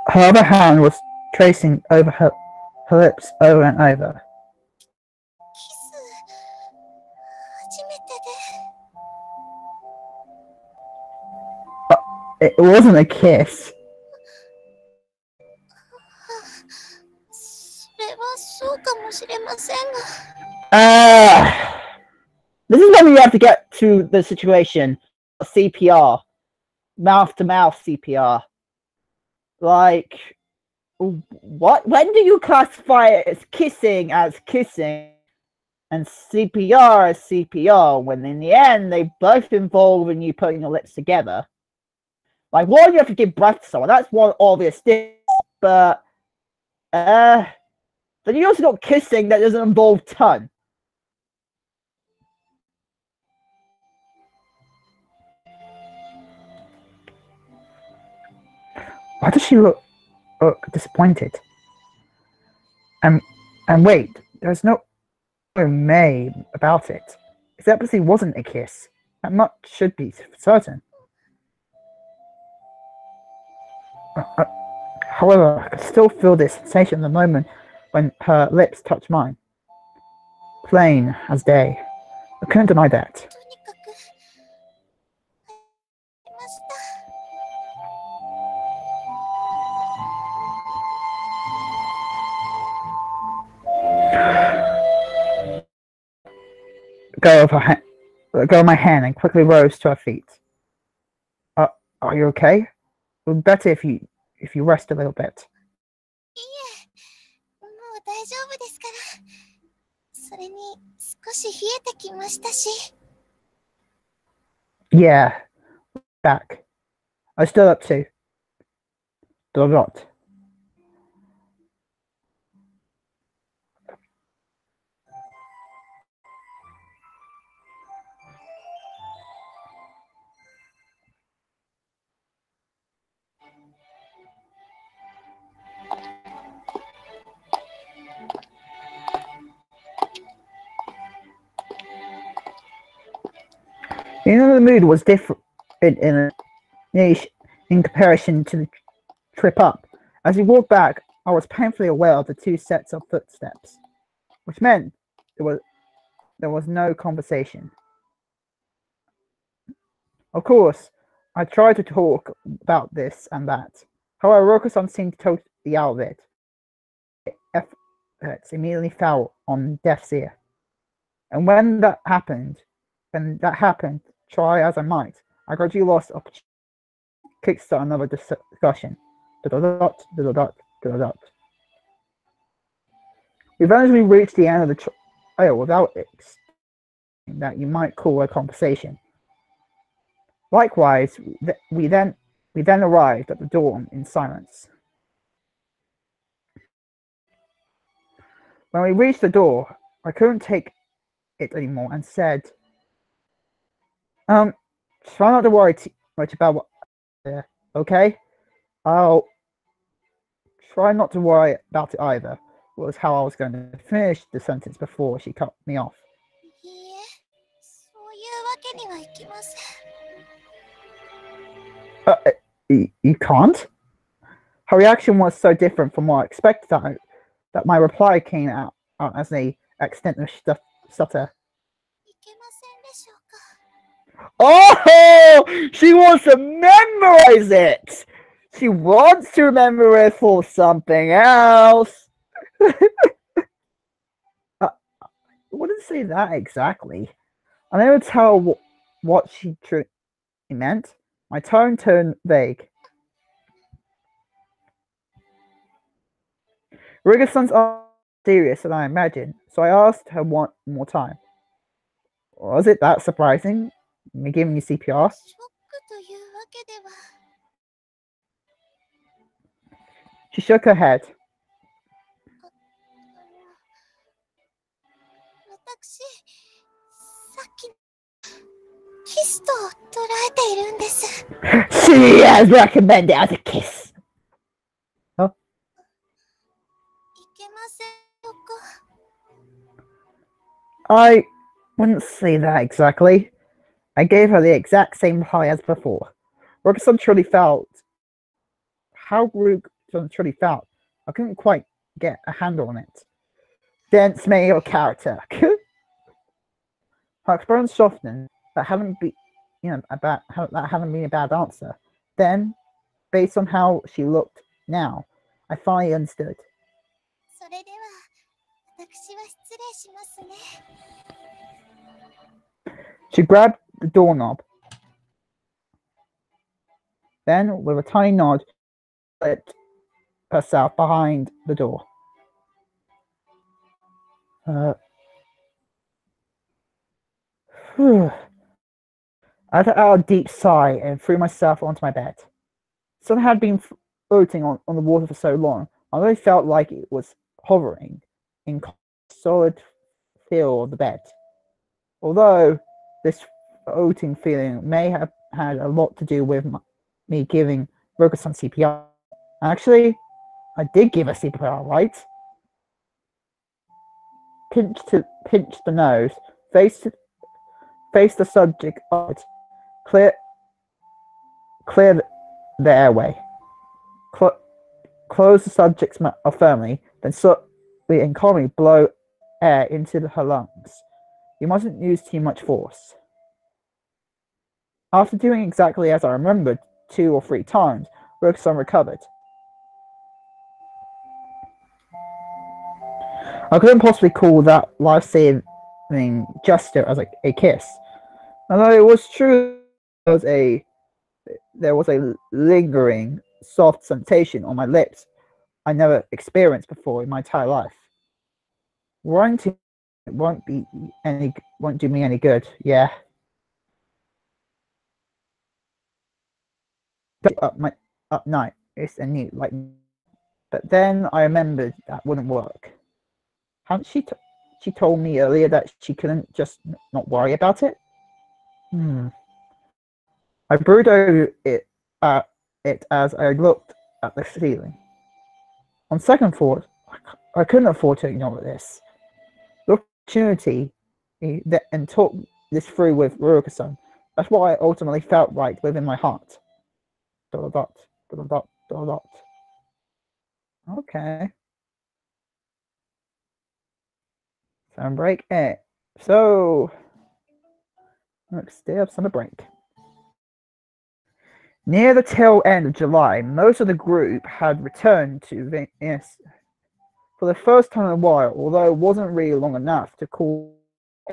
Her other hand was tracing over her lips over and over. キス、初めてで。It wasn't a kiss. それはそうかもしれませんが。This is when we have to get to the situation of CPR. Mouth to mouth CPR. Like, what? When do you classify it as kissing and CPR as CPR, when in the end they both involve in you putting your lips together? Like, one, you have to give breath to someone, that's one obvious thing, but then you also got kissing that doesn't involve tongue. Why does she look disappointed? And wait, there's no May about it. It obviously wasn't a kiss. That much should be certain. However, I could still feel this sensation at the moment when her lips touched mine. Plain as day. I couldn't deny that. とにかく、ありました。Let go of my hand and quickly rose to her feet. Are you okay? It would be better if you rest a little bit. いいえ、もう大丈夫ですから。それに少し冷えてきましたし。Yeah, back. I stood up too. Dot. You know, the mood was different in comparison to the trip up. As we walked back, I was painfully aware of the two sets of footsteps, which meant there was no conversation. Of course, I tried to talk about this and that. However, Rokusan seemed totally out of it. Efforts immediately fell on deaf's ear. And when that happened, try as I might, I gradually lost opportunity to kickstart another discussion. We eventually reached the end of the trail without that you might call a conversation. Likewise, we then arrived at the door in silence. When we reached the door, I couldn't take it anymore and said, try not to worry too much about what, okay? I'll try not to worry about it either, was how I was going to finish the sentence before she cut me off. You can't? Her reaction was so different from what I expected that my reply came out as an accidental stutter. Oh! She wants to memorize it! She wants to remember it for something else! I wouldn't say that exactly. I never tell what she truly meant. My tone turned vague. Rigerson's are serious than I imagined, so I asked her one more time. Was it that surprising? Me giving you CPR? She shook her head. She has recommended as a kiss. Huh? I wouldn't say that exactly. I gave her the exact same reply as before. Rogerson truly felt. How Rogerson truly felt. I couldn't quite get a handle on it. Dense male character. Her expression softened. That haven't been a bad answer. Then, based on how she looked now, I finally understood. She grabbed the doorknob. Then, with a tiny nod, slipped herself behind the door. I let out a deep sigh and threw myself onto my bed. The sun had been floating on the water for so long, I really felt like it was hovering in solid feel of the bed. Although this floating feeling may have had a lot to do with me giving Rogerson CPR. Actually, I did give her CPR, right? Pinch the nose, face the subject out, clear the airway, close the subject's mouth firmly, then slowly and calmly blow air into her lungs. You mustn't use too much force. After doing exactly as I remembered 2 or 3 times, Rogerson recovered. I couldn't possibly call that life-saving gesture as a kiss. Although it was true there was a lingering, soft sensation on my lips I never experienced before in my entire life. Writing won't do me any good, yeah. Up night, it's a new but then I remembered that wouldn't work. Hadn't she told me earlier that she couldn't just not worry about it? I brooded over it as I looked at the ceiling. On second thought, I couldn't afford to ignore this. The opportunity and talk this through with Rogerson. That's what I ultimately felt right within my heart. ... Okay. Summer break. So next day of summer break. Near the tail end of July, most of the group had returned to Venice for the first time in a while, although it wasn't really long enough to call.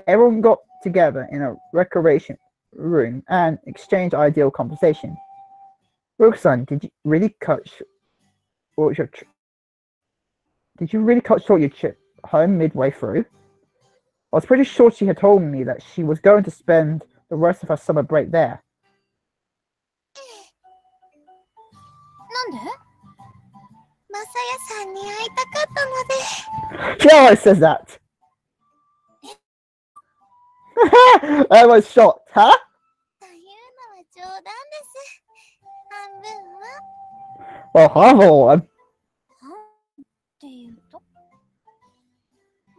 Everyone got together in a recreation room and exchanged ideal conversation. Roxanne, did you really cut short your trip home midway through? I was pretty sure she had told me that she was going to spend the rest of her summer break there. She always says that. I was shocked, huh? Well, half of one.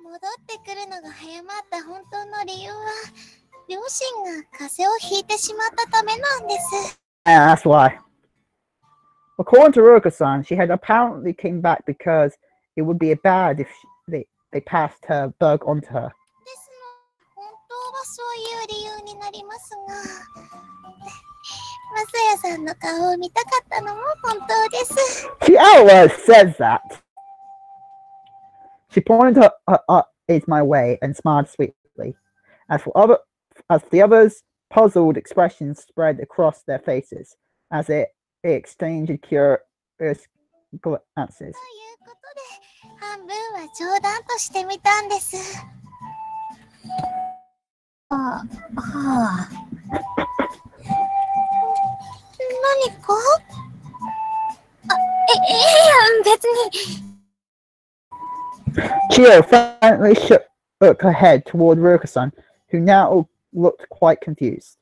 戻ってくるのが早まった本当の理由は、両親が風邪をひいてしまったためなんです。Yeah, that's why. According to Ruka-san, she had apparently came back because it would be bad if they passed her bug onto her. ですの、本当はそういう理由になりますが、マサヤさんの顔を見たかったのも本当です。She always says that. She pointed her eyes my way and smiled sweetly. As the others, puzzled expressions spread across their faces as they exchanged curious glances. ということで、半分は冗談としてみたんです。はあ。何か？別に。Chio faintly shook her head toward Ruka-san, who now looked quite confused.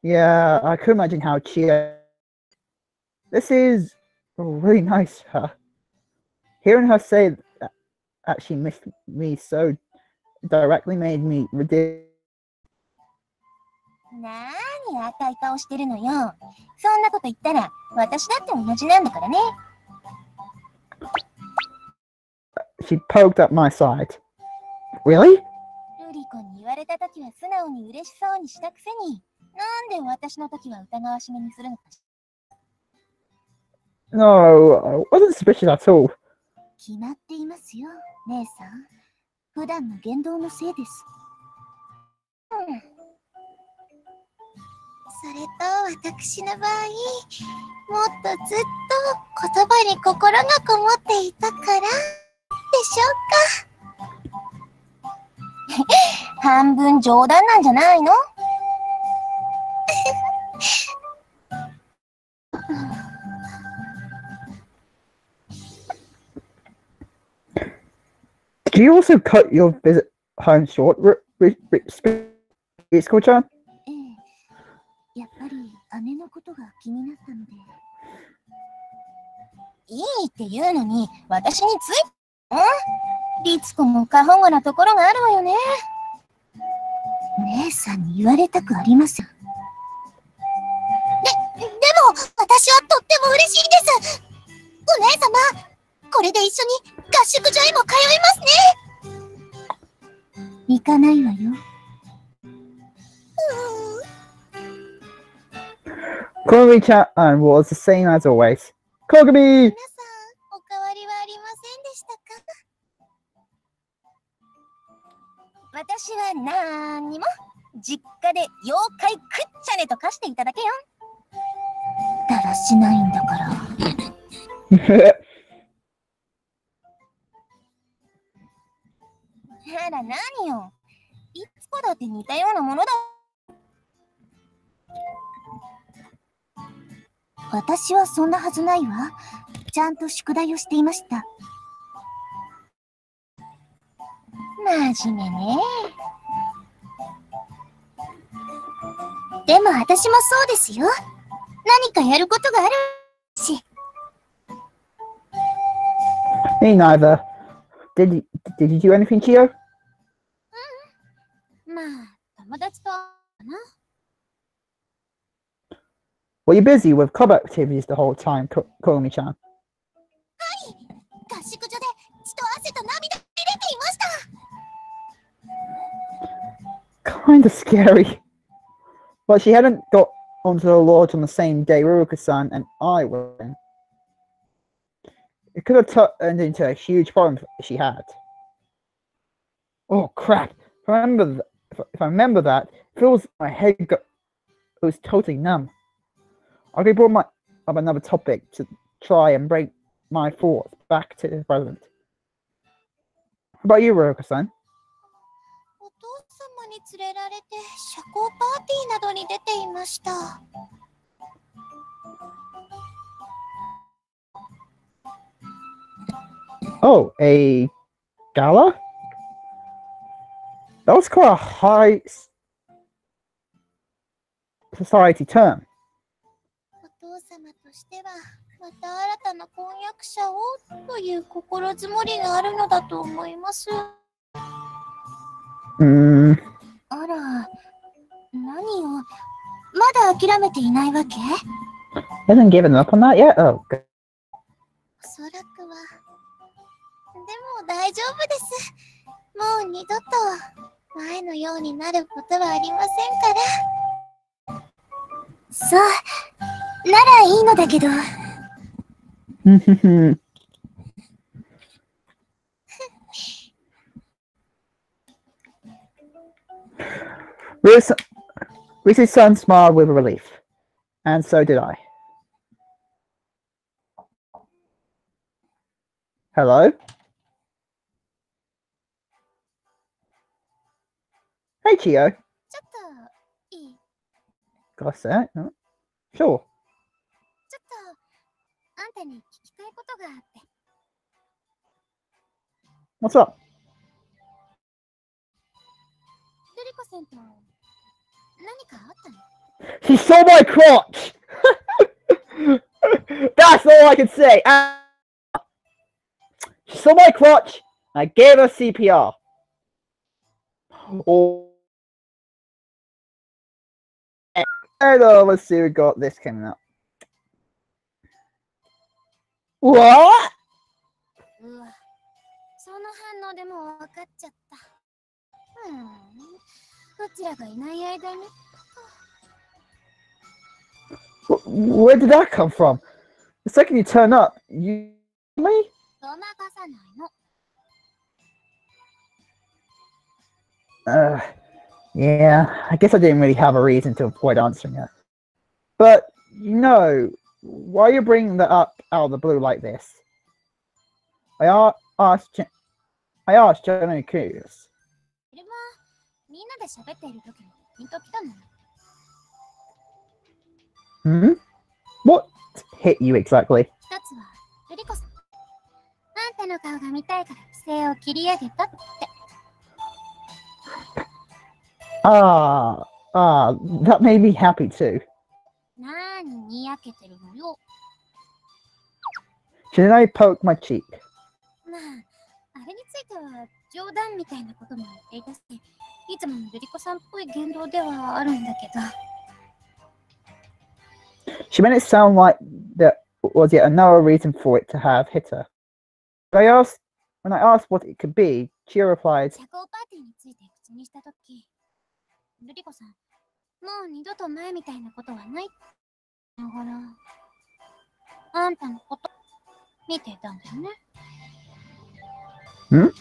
Yeah, I could imagine how Chio... This is really nice of her. Hearing her say that she missed me so directly made me ridiculous. なーに赤い顔してるのよ。そんなこと言ったら私だって同じなんだからね。She poked at my side. Really? ルリコに言われたときは素直に嬉しそうにしたくせに、なんで私のときは疑わしめにするのかしら。No, I wasn't suspicious at all. 決まっていますよ、姉さん。普段の言動のせいです。それと私の場合、もっとずっと言葉に心がこもっていたからでしょうか。半分冗談なんじゃないの？Did you also cut your visit home short, Ritsuko-chan? やっぱり姉のことが気になったので。いいって言うのに私についてリツコも過保護なところがあるわよね。姉さんに言われたくありません。でも私はとっても嬉しいです。お姉様、これで一緒に合宿所へも通いますね。行かないわよ。Kogami-chan was the same as always. Kogami! 皆さん、お変わりはありませんでしたか？私はなんにも。実家で妖怪食っちゃねと貸していただけよ。だらしないんだから。あら何よ。いつこだって似たようなものだ。私はそんなはずないわ。ちゃんと宿題をしていました。真面目ね。でも私もそうですよ。何かやることがあるし。Me neither. Did you do anything, Chio? まあ、友達とかな。Were you busy with club activities the whole time, Kogami-chan? はい。合宿所で血と汗と涙が出ていました。Kinda scary. But she hadn't got onto the lodge on the same day Ruka-san and I were in. It could have turned into a huge problem if she had. Oh crap! If I remember that, it feels my head was totally numb. I could bring up another topic to try and bring my thoughts back to the present. How about you, Ruka-san? お父様に連れられて社交パーティーなどに出ていました。Oh, a gala? That was quite a high society term. お父様としてはまた新たな婚約者をという心づもりがあるのだと思います。あら、何よ、まだ諦めていないわけ？ Hasn't given up on that yet? Oh, good. おそらくは。でも大丈夫です。もう二度と前のようになることはありませんから。そう、ならいいのだけど。Reese's son smiled with relief, and so did I. Hello? Hey, Chio. ちょっといい？ Got a sec? Huh? Sure. ちょっとあんたに聞きたいことがあって。What's up? ルリコさんと何かあったの？ She saw my crotch! That's all I can say! She saw my crotch, and I gave her CPR. Oh. Hello, let's see we got this coming up. What? うわ、その反応でもう分かっちゃった。どちらがいない間に。Where did that come from? The second you turn up, you... Me? ごまかさないの。Yeah, I guess I didn't really have a reason to avoid answering it. But, you know, why are you bringing that up out of the blue like this? I asked genuinely curious. それはみんなで喋っている時にピンときたの。Hmm? What hit you exactly? 一つはルリコさん。あんたの顔が見たいから不正を切り上げたって。That made me happy too. なーににやけてるのよ。Should I poke my cheek? まあ、あれについては冗談みたいなことも言っていたし、いつものルリコさんっぽい言動ではあるんだけど。She made it sound like there was yet another reason for it to have hit her. When I asked what it could be, she replied, 社交パーティーについて口にしたとき、ルリコさん、もう二度と前みたいなことはないだから、あんたのこと見てたんだよね。ん？し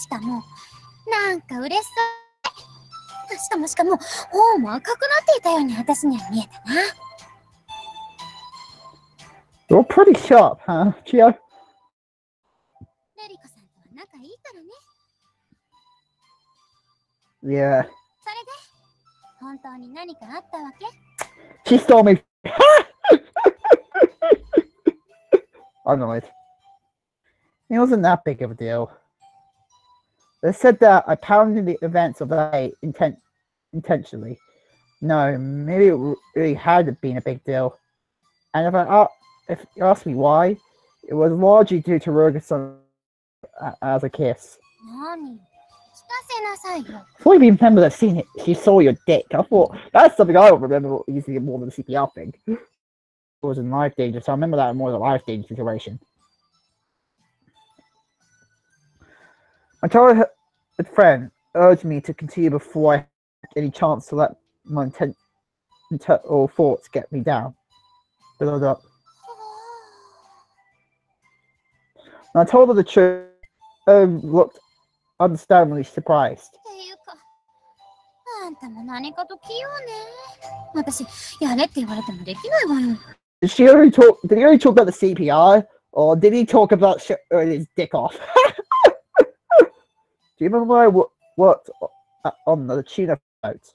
かも、なんか嬉しそう。しかも、頬も赤くなっていたように私には見えたな。You're pretty sharp, huh, Chio? ルリコさんとは仲いいからね。Yeah. それで、本当に何かあったわけ？ She stole me. I'm annoyed. It wasn't that big of a deal. They said that I pounded the events of the day intentionally. No, maybe it really had been a big deal. And if you ask me why, it was largely due to Rogerson as a kiss. 何？聞かせなさいよ。I thought you remember that scene. She saw your dick. I thought that's something I don't remember using it more than the CPR thing. It was in life danger, so I remember that more as a life danger situation. My childhood friend urged me to continue before I had any chance to let my or thoughts get me down. Build up. When I told her the truth, looked understandably surprised. っていうか、あんたも何かと器用ね。私、やれって言われてもできないわよ。Did he only talk about the CPR, or did he talk about shutting his dick off? Do you remember I worked on the tuna boat?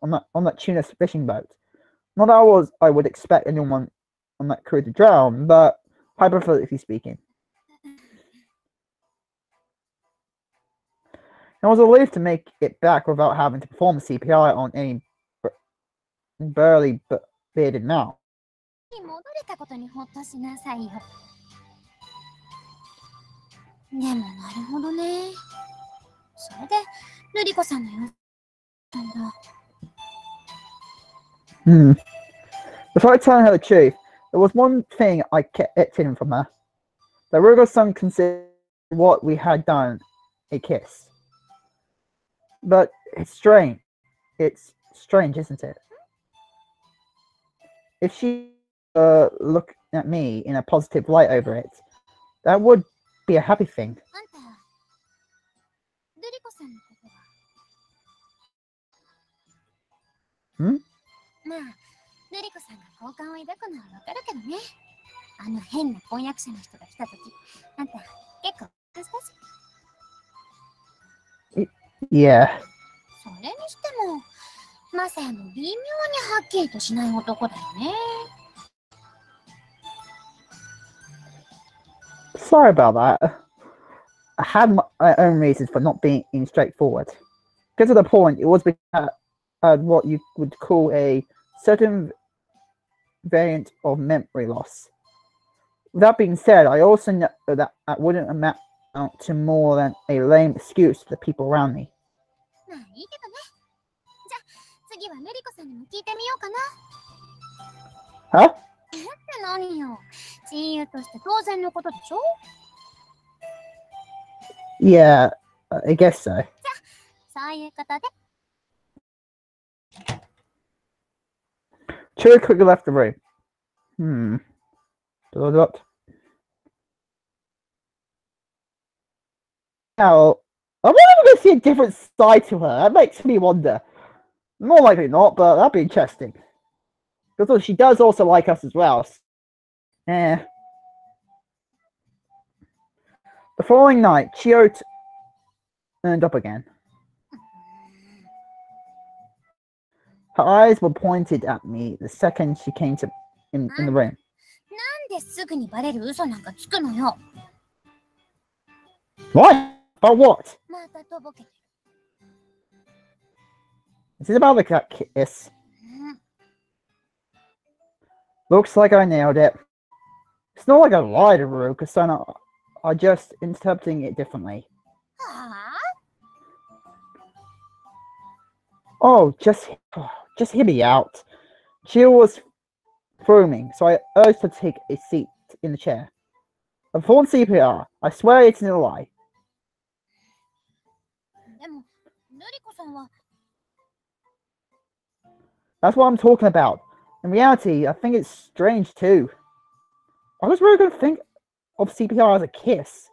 On that tuna fishing boat? Not that I would expect anyone on that crew to drown, but hypothetically speaking. It was a relief to make it back without having to perform CPR on any burly bearded man. 戻れたことにほっとしなさいよ。でもなるほどね。それでルリコさんの様子なんだ。Before telling her the truth, there was one thing I kept hidden from her. The Rugal-san considered what we had done a kiss. But it's strange. It's strange, isn't it? If she looked at me in a positive light over it, that would be a happy thing. あんた、ルリコさんのことは。ん？まあ、ルリコさんが好感を抱くのはわかるけどね。あの変な婚約者の人が来た時、あんた結構貸したし。Yeah. それにしても、マサヤも微妙にはっきりとしない男だよね。Sorry about that. I had my own reasons for not being straightforward. Get to the point, it was because what you would call a certain variant of memory loss. With that being said, I also know that wouldn't amount to more than a lame excuse to the people around me. まあいいけどね。じゃあ次はルリコさんにも聞いてみようかな。Huh? って何よ。親友として当然のことでしょ？ Yeah, I guess so. じゃあそういうことで。Chewie quickly left the room. What? Now, I wonder if we're going to see a different side to her. That makes me wonder. More likely not, but that'd be interesting. Because she does also like us as well. Eh. The following night, Chio turned up again. Her eyes were pointed at me the second she came in the room. なんですぐにバレる嘘なんかつくのよ。What? About what? またとぼけてる。Is it about that kiss? Looks like I nailed it. It's not like I lied to Ruka-san. I'm just interpreting it differently. はあ？ Oh, just hear me out. She was fuming, so I urged her to take a seat in the chair. I performed CPR. I swear it's not a lie. でも、ルリコさんは。 That's what I'm talking about. In reality, I think it's strange too. I was really going to think of CPR as a kiss.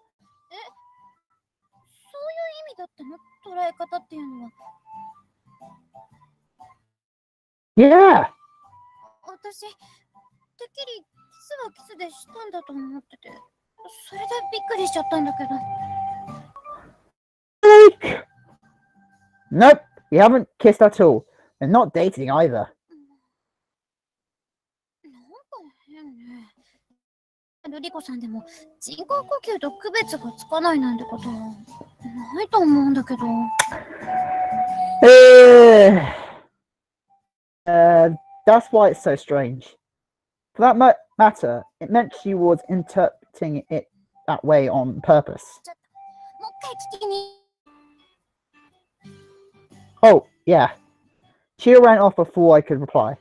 そういう意味だったの？捉え方っていうのは。Yeah. 私、てっきりキスはキスでしたんだと思ってて、それでびっくりしちゃったんだけど。Nope, we haven't kissed at all. And not dating either. なんか変ね。ルリコさんでも人工呼吸と区別がつかないなんてことはないと思うんだけど。That's why it's so strange. For that matter, it meant she was interpreting it that way on purpose. もう一回聞きに。 Oh, yeah. She ran off before I could reply.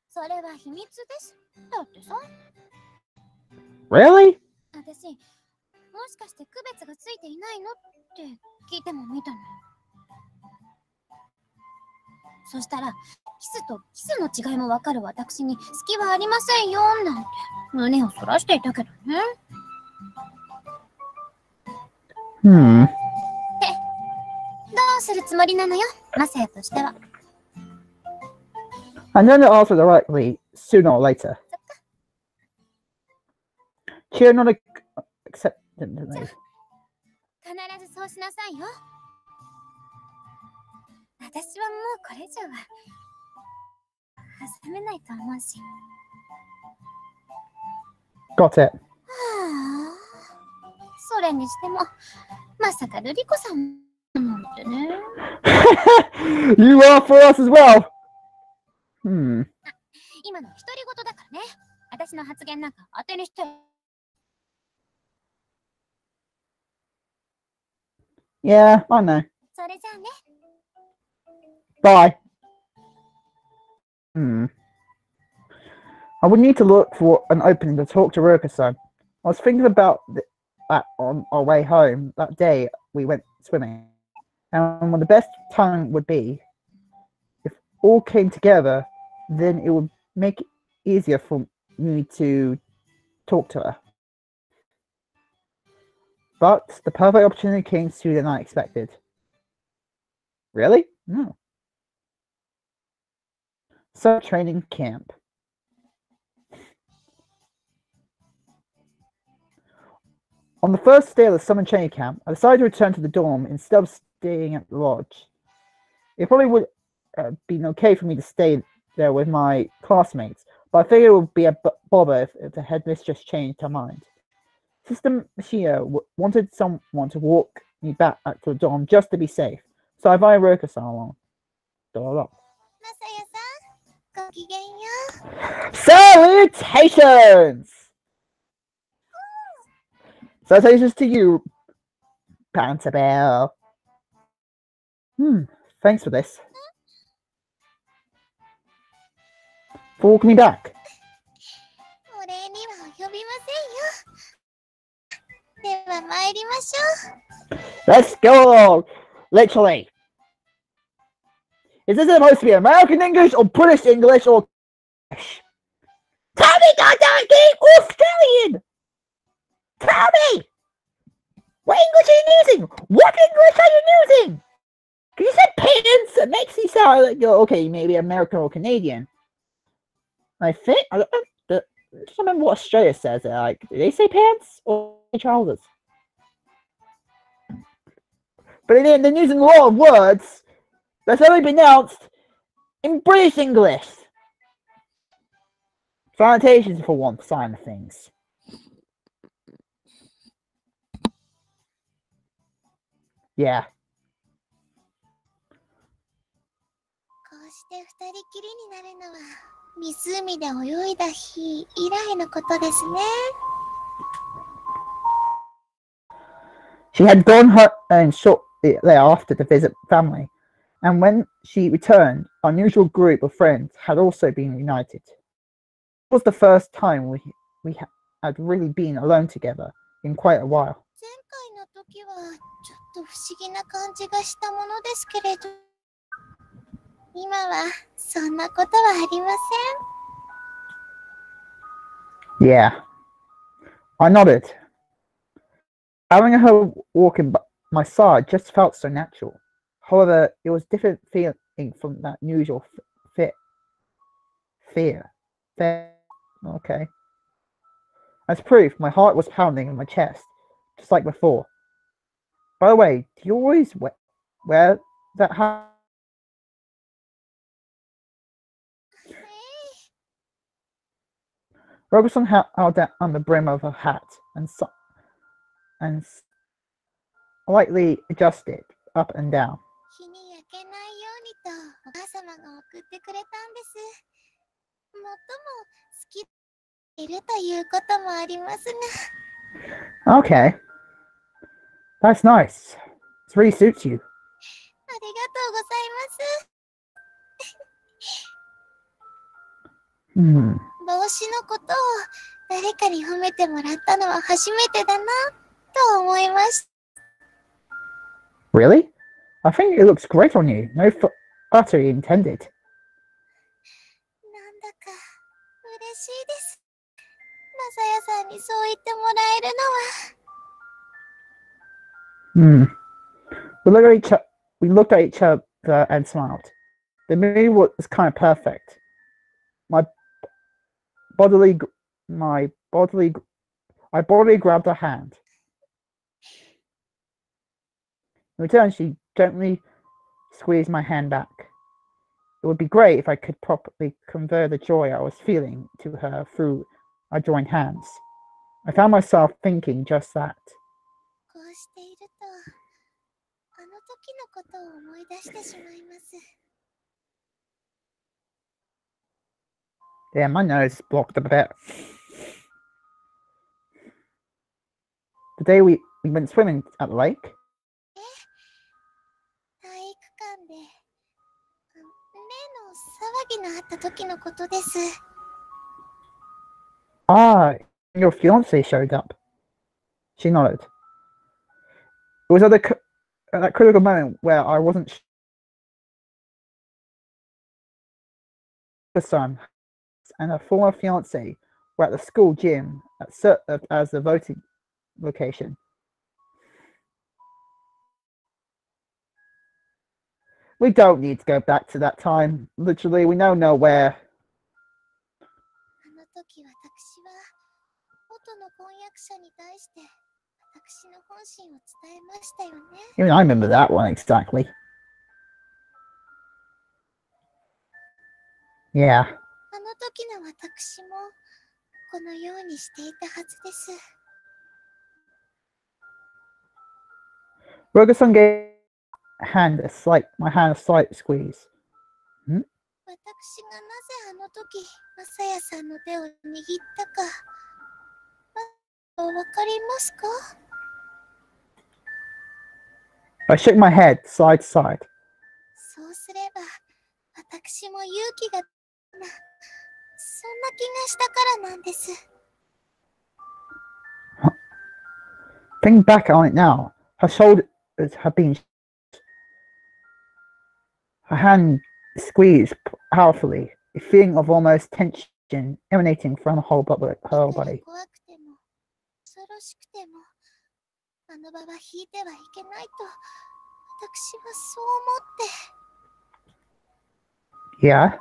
それは秘密です。だってさ。 Really? 私、もしかして区別がついていないのって聞いてもみたのよ。そしたら、キスとキスの違いもわかる私に隙はありませんよなんて胸をそらしていたけどね。で、どうするつもりなのよ、マサヤとしては。I'm going to answer directly sooner or later. She had not accepted me. 必ずそうしなさいよ。私はもうこれ以上は挟めないと思うし。Got it. はあ、それにしてもまさかルリコさんなんてね。You are for us as well. 今の独り言だからね。私の発言なんか当てにして。 Yeah, I know. それじゃあね。 Bye. I would need to look for an opening to talk to Rokusan. I was thinking about that on our way home that day we went swimming, and what the best time would be if all came together, then it would make it easier for me to talk to her. But the perfect opportunity came sooner than I expected. Really? No. So, training camp. On the first day of the summer training camp, I decided to return to the dorm instead of staying at the lodge. It probably would have been okay for me to stay there with my classmates, but I figured it would be a bother if the headmistress changed her mind. Sister Machia wanted someone to walk me back to the dorm just to be safe, so I invited Rokusan along. Salutations! Salutations to you, Pantabell. Thanks for this. For walking me back. Let's go! Literally. Is this supposed to be American English or British English or Tell me, goddamn game Australian! Tell me! What English are you using? What English are you using? Because you said pants, it makes you sound like you're okay, maybe American or Canadian. I think I just remember what Australia says. Like, do they say pants or trousers? But they're using a lot of words that's only been pronounced in British English. Salutations for one sign of things. Yeah. She had gone home shortly thereafter to visit family, and when she returned, our unusual group of friends had also been united. It was the first time we had really been alone together in quite a while. Yeah, I nodded. Having her walking by my side just felt so natural. However, it was different feeling from that usual fear. Okay. As proof, my heart was pounding in my chest, just like before. By the way, do you always wear that hat? Robertson held down on the brim of her hat and slightly adjusted up and down. Okay. That's nice. It really suits you. Really? I think it looks great on you. No flattery intended. We looked at each other and smiled. The movie was kind of perfect. I bodily grabbed her hand. In return, she gently squeezed my hand back. It would be great if I could properly convey the joy I was feeling to her through our joined hands. I found myself thinking just that. Yeah, my nose blocked a bit. The day we went swimming at the lake. Ah, your fiancée showed up. She nodded. It was at that critical moment where I wasn't sure the son and her former fiancée were at the school gym as the voting location. We don't need to go back to that time. Literally, we know nowhere. あの時私は元の婚約者に対して私の本心を伝えましたよね。 Even I remember that one exactly. Yeah. あの時の私もこのようにしていたはずです。 Rogerson gave my hand a slight squeeze. 私がなぜあの時マサヤさんの手を握ったかわかりますか？ I shook my head side to side. そうすれば私も勇気がそんな気がしたからなんです。 Thinking back on it now, her shoulders had been, her hand squeezed powerfully, a feeling of almost tension emanating from her whole body. 怖くても恐ろしくてもあの場は引いてはいけないと私はそう思って。 Yeah.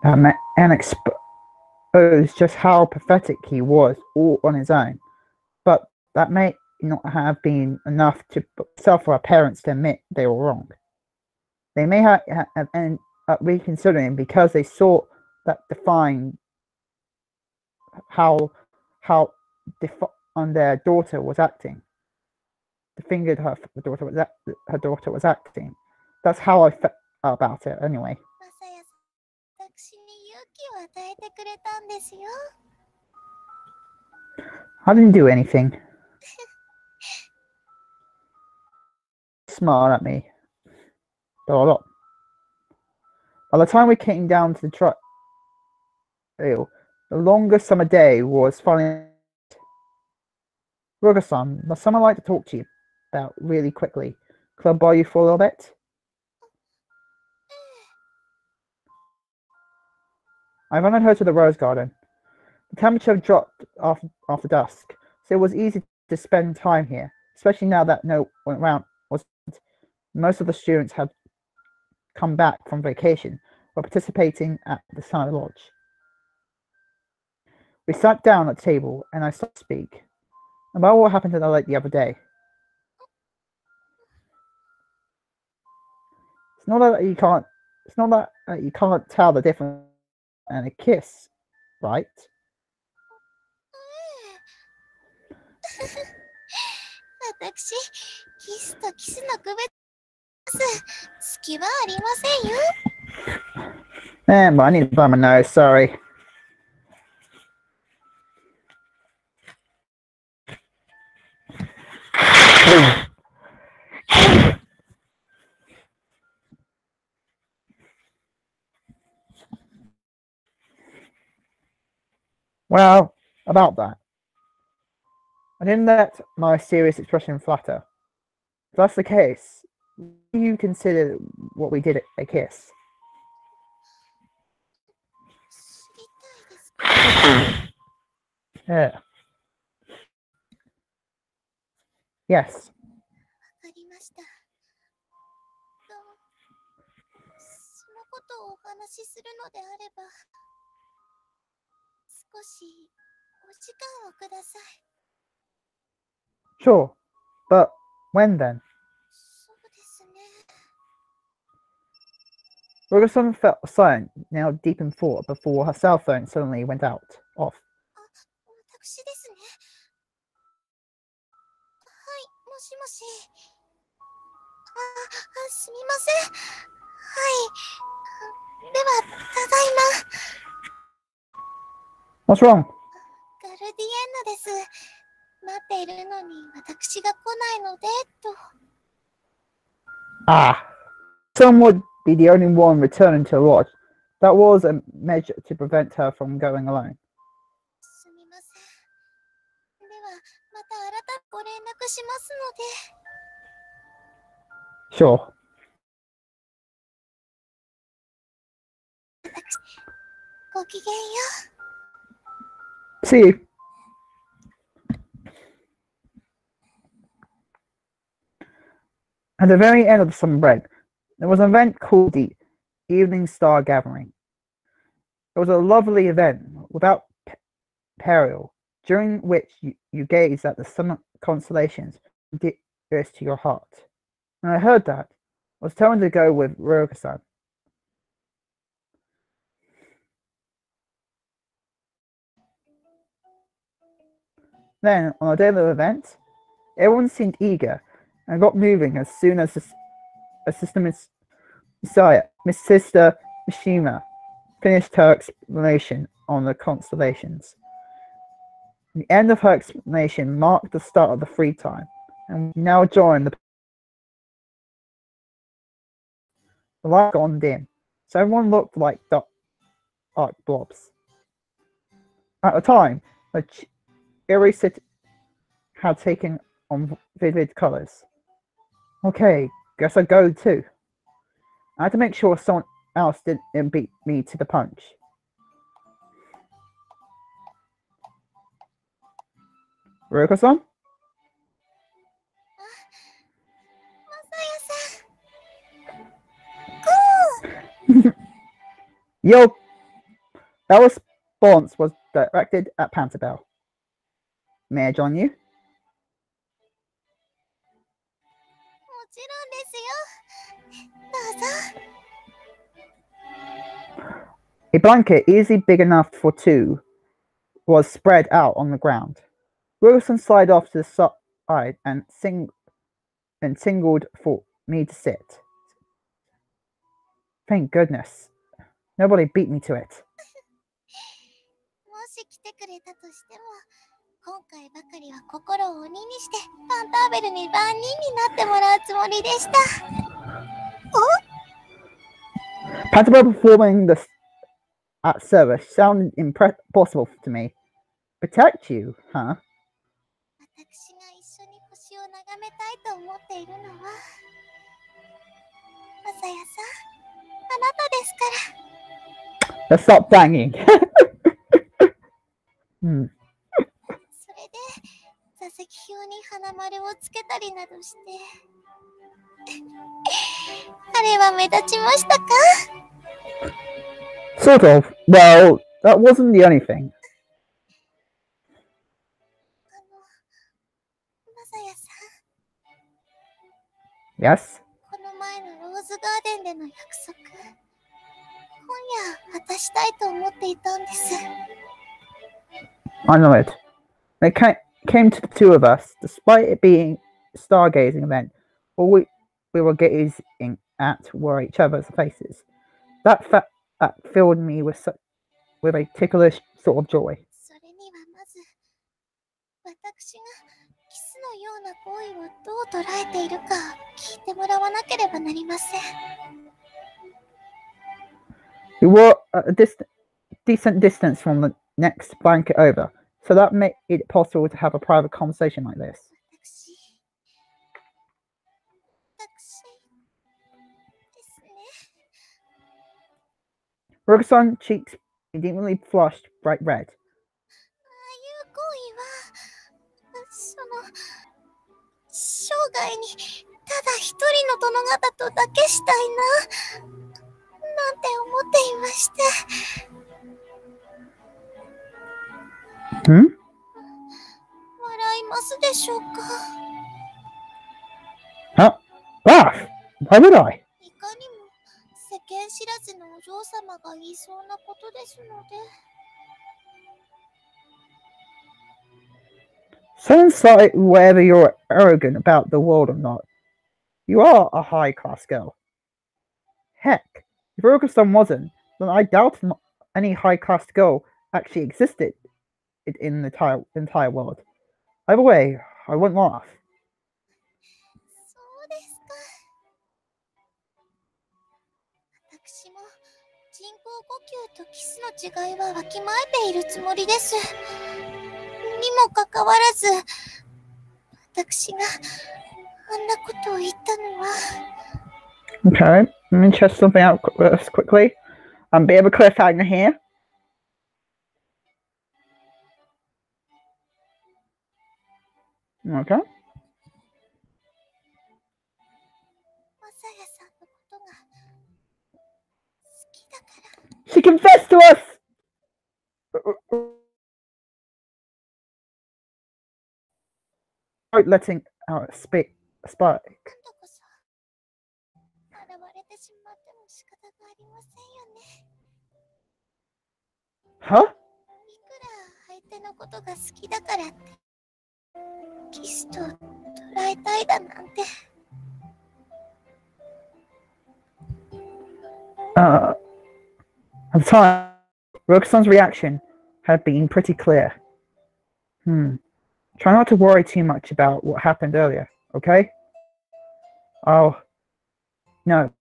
And exposed just how pathetic he was all on his own. But that may not have been enough for our parents to admit they were wrong. They may have ended up reconsidering because they saw that defined how on their daughter was acting. They fingered her daughter was acting. That's how I felt about it anyway. 私に勇気を与えてくれたんですよ。 I didn't do anything. Smiled at me. But a lot. By the time we came down to the trail, the longest summer day was finally. Roger-san, there's someone I'd like to talk to you about really quickly. Could I borrow you for a little bit? I invited her to the rose garden. The temperature dropped after dusk, so it was easy to spend time here, especially now that no one around was. Most of the students had come back from vacation or participating at the summer lodge. We sat down at the table and I started to speak about what happened to the lake the other day. It's not that you can't tell the difference and a kiss, right? 私、キスとキスの区別隙はありませんよ。 But I need to blow my nose, sorry. Well, about that. I didn't let my serious expression flatter. If that's the case, do you consider what we did a kiss? 知りたいですか？ Yeah. Yes. わかりました。そのことをお話しするのであれば、少しお時間をください。 Sure. But when then? そうですね。 Rogerson felt silent, now deep in thought, before her cell phone suddenly went off. 私ですね。はい、もしもし。すみません。はい。では、ただいま。 What's wrong? ガルディエンヌです。待っているのに私が来ないので、と。 Ah. Someone would be the only one returning to the lodge. That was a measure to prevent her from going alone. すみません。では、また改めご連絡しますので。 Sure. ごきげんよう。 See you. At the very end of the summer break, there was an event called the Evening Star Gathering. It was a lovely event without peril, during which you gaze at the summer constellations dearest to your heart. When I heard that, I was told to go with Roga-san. Then, on the day of the event, everyone seemed eager and got moving as soon as Assistant Messiah, Miss Sister Mishima, finished her explanation on the constellations. The end of her explanation marked the start of the free time, and we now joined the light gone dim, so everyone looked like dark blobs. At the time, the eerie city had taken on vivid colours. Okay, guess I'll go too. I had to make sure someone else didn't beat me to the punch. Roka-san? Yo! That response was directed at Panterbell. May I join you? A blanket easily big enough for two was spread out on the ground. Wilson slid off to the side and singled for me to sit. Thank goodness. Nobody beat me to it. もし来てくれたとしても、今回ばかりは心を鬼にしてパンターベルに万人になってもらうつもりでした。Panterbell performing the at service sounded impossible to me. Protect you, huh? 私が一緒に星を眺めたいと思っているのは、まさやさん、あなたですから。Let's stop banging. それで座席表に花丸をつけたりなどしてあれは目立ちましたか？ Sort of. Well, that wasn't the only thing. まさやさん。 Yes? この前のローズガーデンでの約束、今夜果たしたいと思っていたんです。I know it. When it came to the two of us, despite it being a stargazing event, all we were gazing at were each other's faces. That filled me with a ticklish sort of joy. それにはまず、私がキスのような行為をどう捉えているか聞いてもらわなければなりません。 We were at a decent distance from the next blanket over, so that made it possible to have a private conversation like this. 私ですね。 Rogasan's cheeks immediately flushed bright red. ああいう行為は、生涯にただ一人の殿方とだけしたいな、なんて思っていまして。笑いますでしょうか？ Huh? Laugh? Why would I? いかにも世間知らずのお嬢様が言いそうなことですので。 So inside, whether you're arrogant about the world or not, you are a high-class girl. Heck, if Rogasan wasn't, then I doubt any high-class girl actually existed in the entire world. Either way, I wouldn't laugh. そうですか。私も人工呼とキスの違いはわきまえているつもりです。にもかかわらず、私があんなことを言ったのは。Okay, let me check something out quickly. Bit of a cliffhanger here. Okay. マサヤさんのことが好きだから。She confessed to us! Letting out a spark. 今度こそ現れてしまっても仕方がありませんよね。Huh? いくら相手のことが好きだからってキスと捉えたいだなんて。At the time, Rokusan's reaction had been pretty clear. Try not to worry too much about what happened earlier, okay? Oh, no.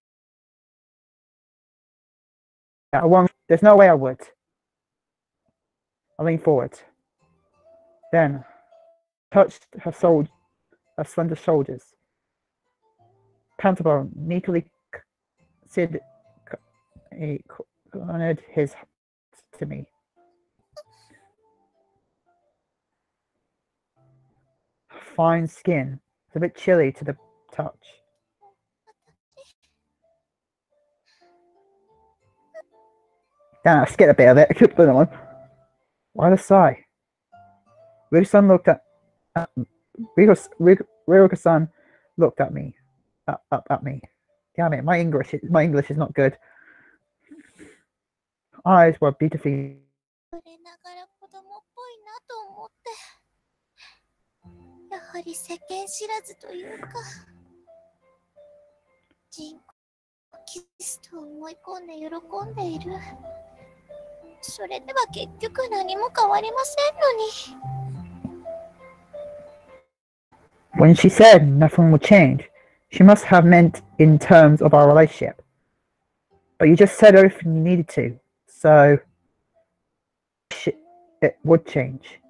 I won't. There's no way I would. I leaned forward. Then, touched her slender shoulders. Pantable meekly cornered his to me. Fine skin. It's a bit chilly to the touch. Damn, I skipped a bit of it. I could put it on. Why the sigh? Ryuko-san looked at Ryuko-san looked at me. Up at me. Damn it, my English is not good. Eyes were beautifully. 触れながら子供っぽいなと思って、やはり世間知らずというか、人工キスと思い込んで喜んでいる。それでは結局何も変わりませんのに。When she said nothing would change, she must have meant in terms of our relationship. But you just said everything you needed to, so it would change.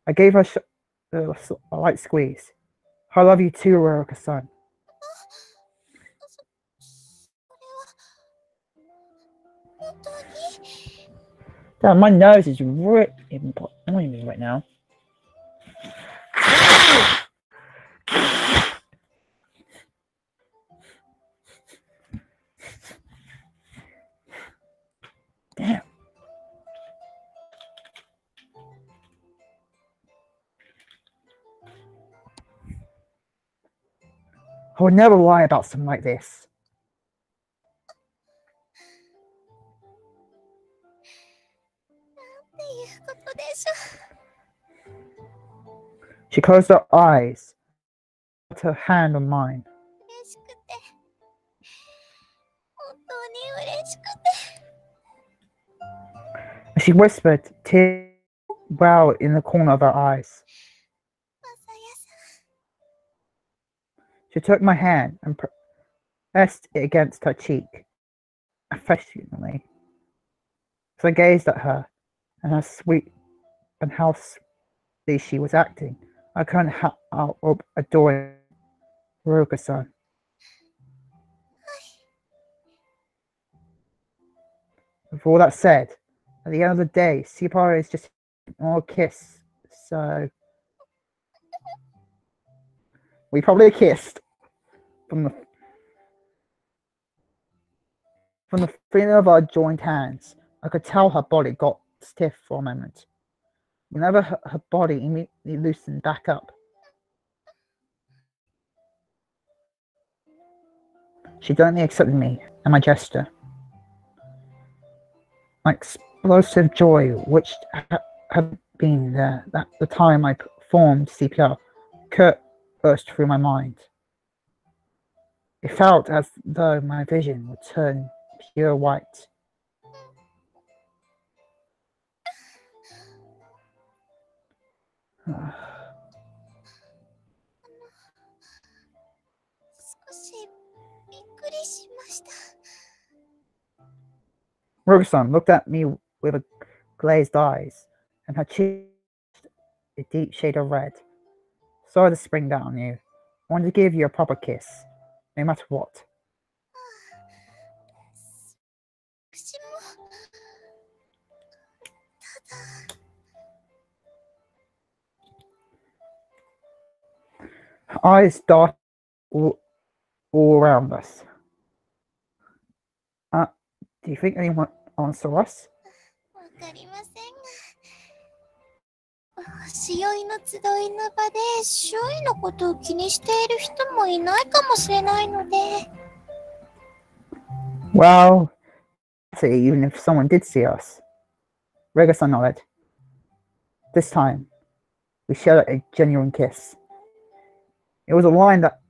I gave her a light squeeze. I love you too, Ryuko-san. Damn, my nose is really annoying me right now. Damn. I would never lie about something like this. She closed her eyes, put her hand on mine. She whispered, tears welled in the corner of her eyes. She took my hand and pressed it against her cheek, affectionately. So I gazed at her, and how sweetly she was acting. I couldn't help adoring Ryuko-san. With all that said, at the end of the day, Sipara is just a kiss, so we probably kissed from the feeling of our joined hands. I could tell her body got stiff for a moment. Whenever her body immediately loosened back up. She gently accepted me and my gesture. My explosive joy, which had been there at the time I performed CPR, burst through my mind. It felt as though my vision would turn pure white. Rogerson looked at me with a glazed eyes, and her cheeks a deep shade of red. Sorry to spring that on you. I wanted to give you a proper kiss, no matter what. 私も、Her eyes darted all around us. Do you think anyone saw us? わかりませんが、星酔いの集いの場で周囲のことを気にしている人もいないかもしれないので。Well, even if someone did see us. Regasan nodded. This time, we shared a genuine kiss. It was a line that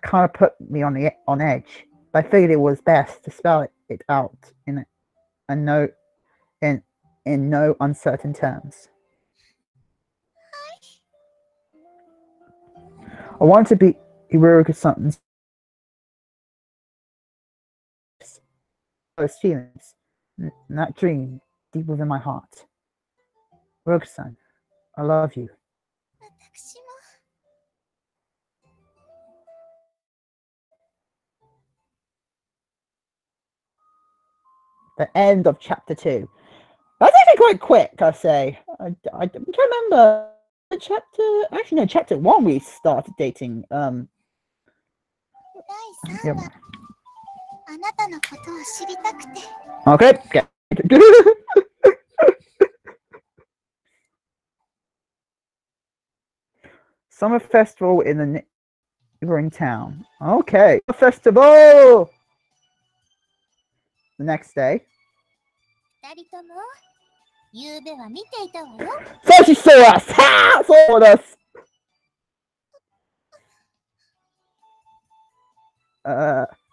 kind of put me on edge. But I figured it was best to spell it out in no uncertain terms. I wanted to be Regasan's those feelings, and that dream deep within my heart. Regasan, I love you. 私も。The end of chapter 2. That's actually quite quick, I say. I don't remember the chapter. Actually, no, chapter 1 we started dating. 第3話、あなたのことを知りたくて。Okay. Summer festival in the neighboring town. Okay. Festival! The next day. 二人とも、夕べは見ていたわよ。So she saw us! Ha! Saw us!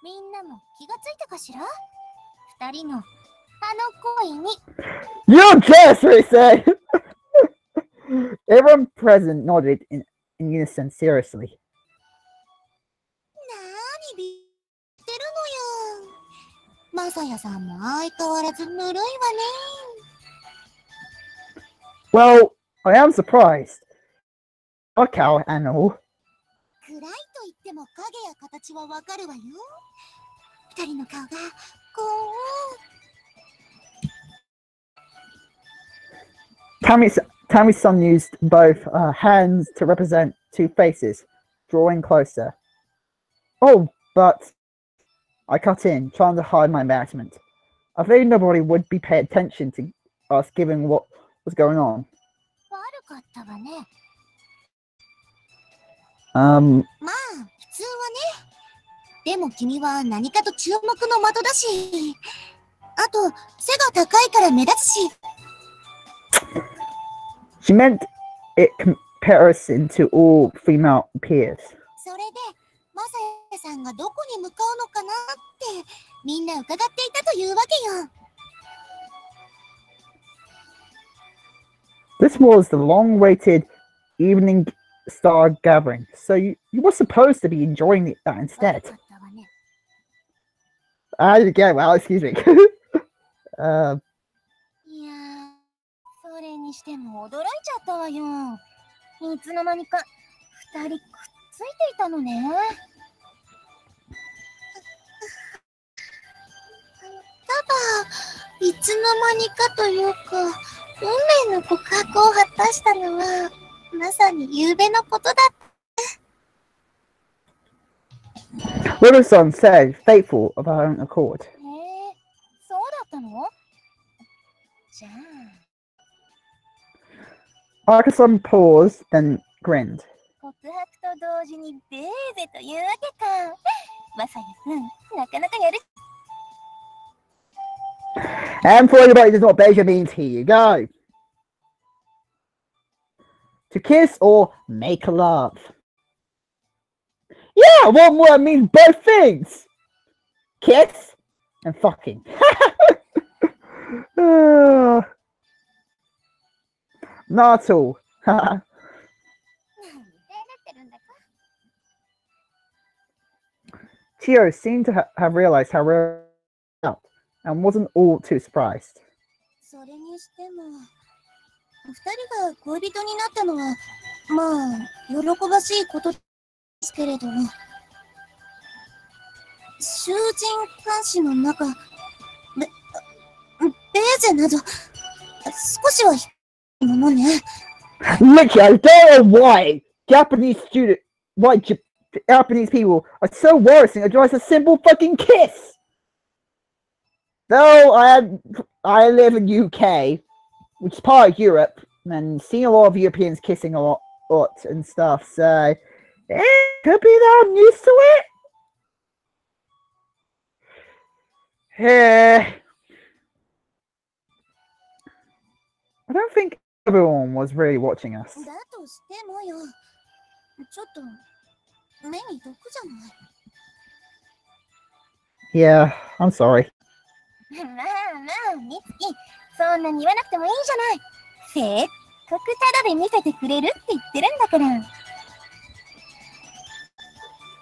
みんなも気がついたかしら？二人のあの恋に。You're jealous, they say! Everyone present nodded in unison seriously. なーにびってるのよ。マサヤさんも相変わらずぬるいわね。Well, I am surprised. A cow and all. 暗いと言っても影や形はわかるわよ。二人の顔がこう。Tammy's-san used both hands to represent two faces, drawing closer. Oh, but I cut in, trying to hide my embarrassment. I figured nobody would be paying attention to us given what was going on. 悪かったわね。まあ、普通はね。でも君は何かと注目の的だし。あと、背が高いから目立つし。She meant it comparison to all female peers. それで、マサヤさんがどこに向かうのかなってみんな伺っていたというわけよ。This was the long-awaited evening star gathering, so you were supposed to be enjoying that instead. Again, well, excuse me. いやー、それにしても驚いちゃったわよ。いつの間にか二人くっついていたのね。ただ、いつの間にかというか、運命の告白を果たしたのは、まさに夕べのことだった。Riverson said, faithful of her own accord. へえ、そうだったの？じゃあ。Arkason paused, then grinned. 告白と同時にベーゼというわけか。まさやさん、なかなかやる。And for anybody who does not Beja means, here you go. To kiss or make love. Yeah, one word means both things. Kiss and fucking. Not at all. Chio seemed to have realized how real it felt. and wasn't all too surprised. それにしても、二人が恋人になったのは、まあ、喜ばしいことですけれど、囚人監視の中、ベーゼなど、少しは低いものね。Literally, I don't know why Japanese people are so worrisome of just a simple fucking kiss. Though I live in UK, which is part of Europe, and seen a lot of Europeans kissing a lot and stuff, so it could be that I'm used to it. I don't think everyone was really watching us. だとしてもよ、ちょっと目に毒じゃない。Yeah, I'm sorry. まあまあ、みつき、そんなに言わなくてもいいじゃない。せっかくタダで見せてくれるって言ってるんだから。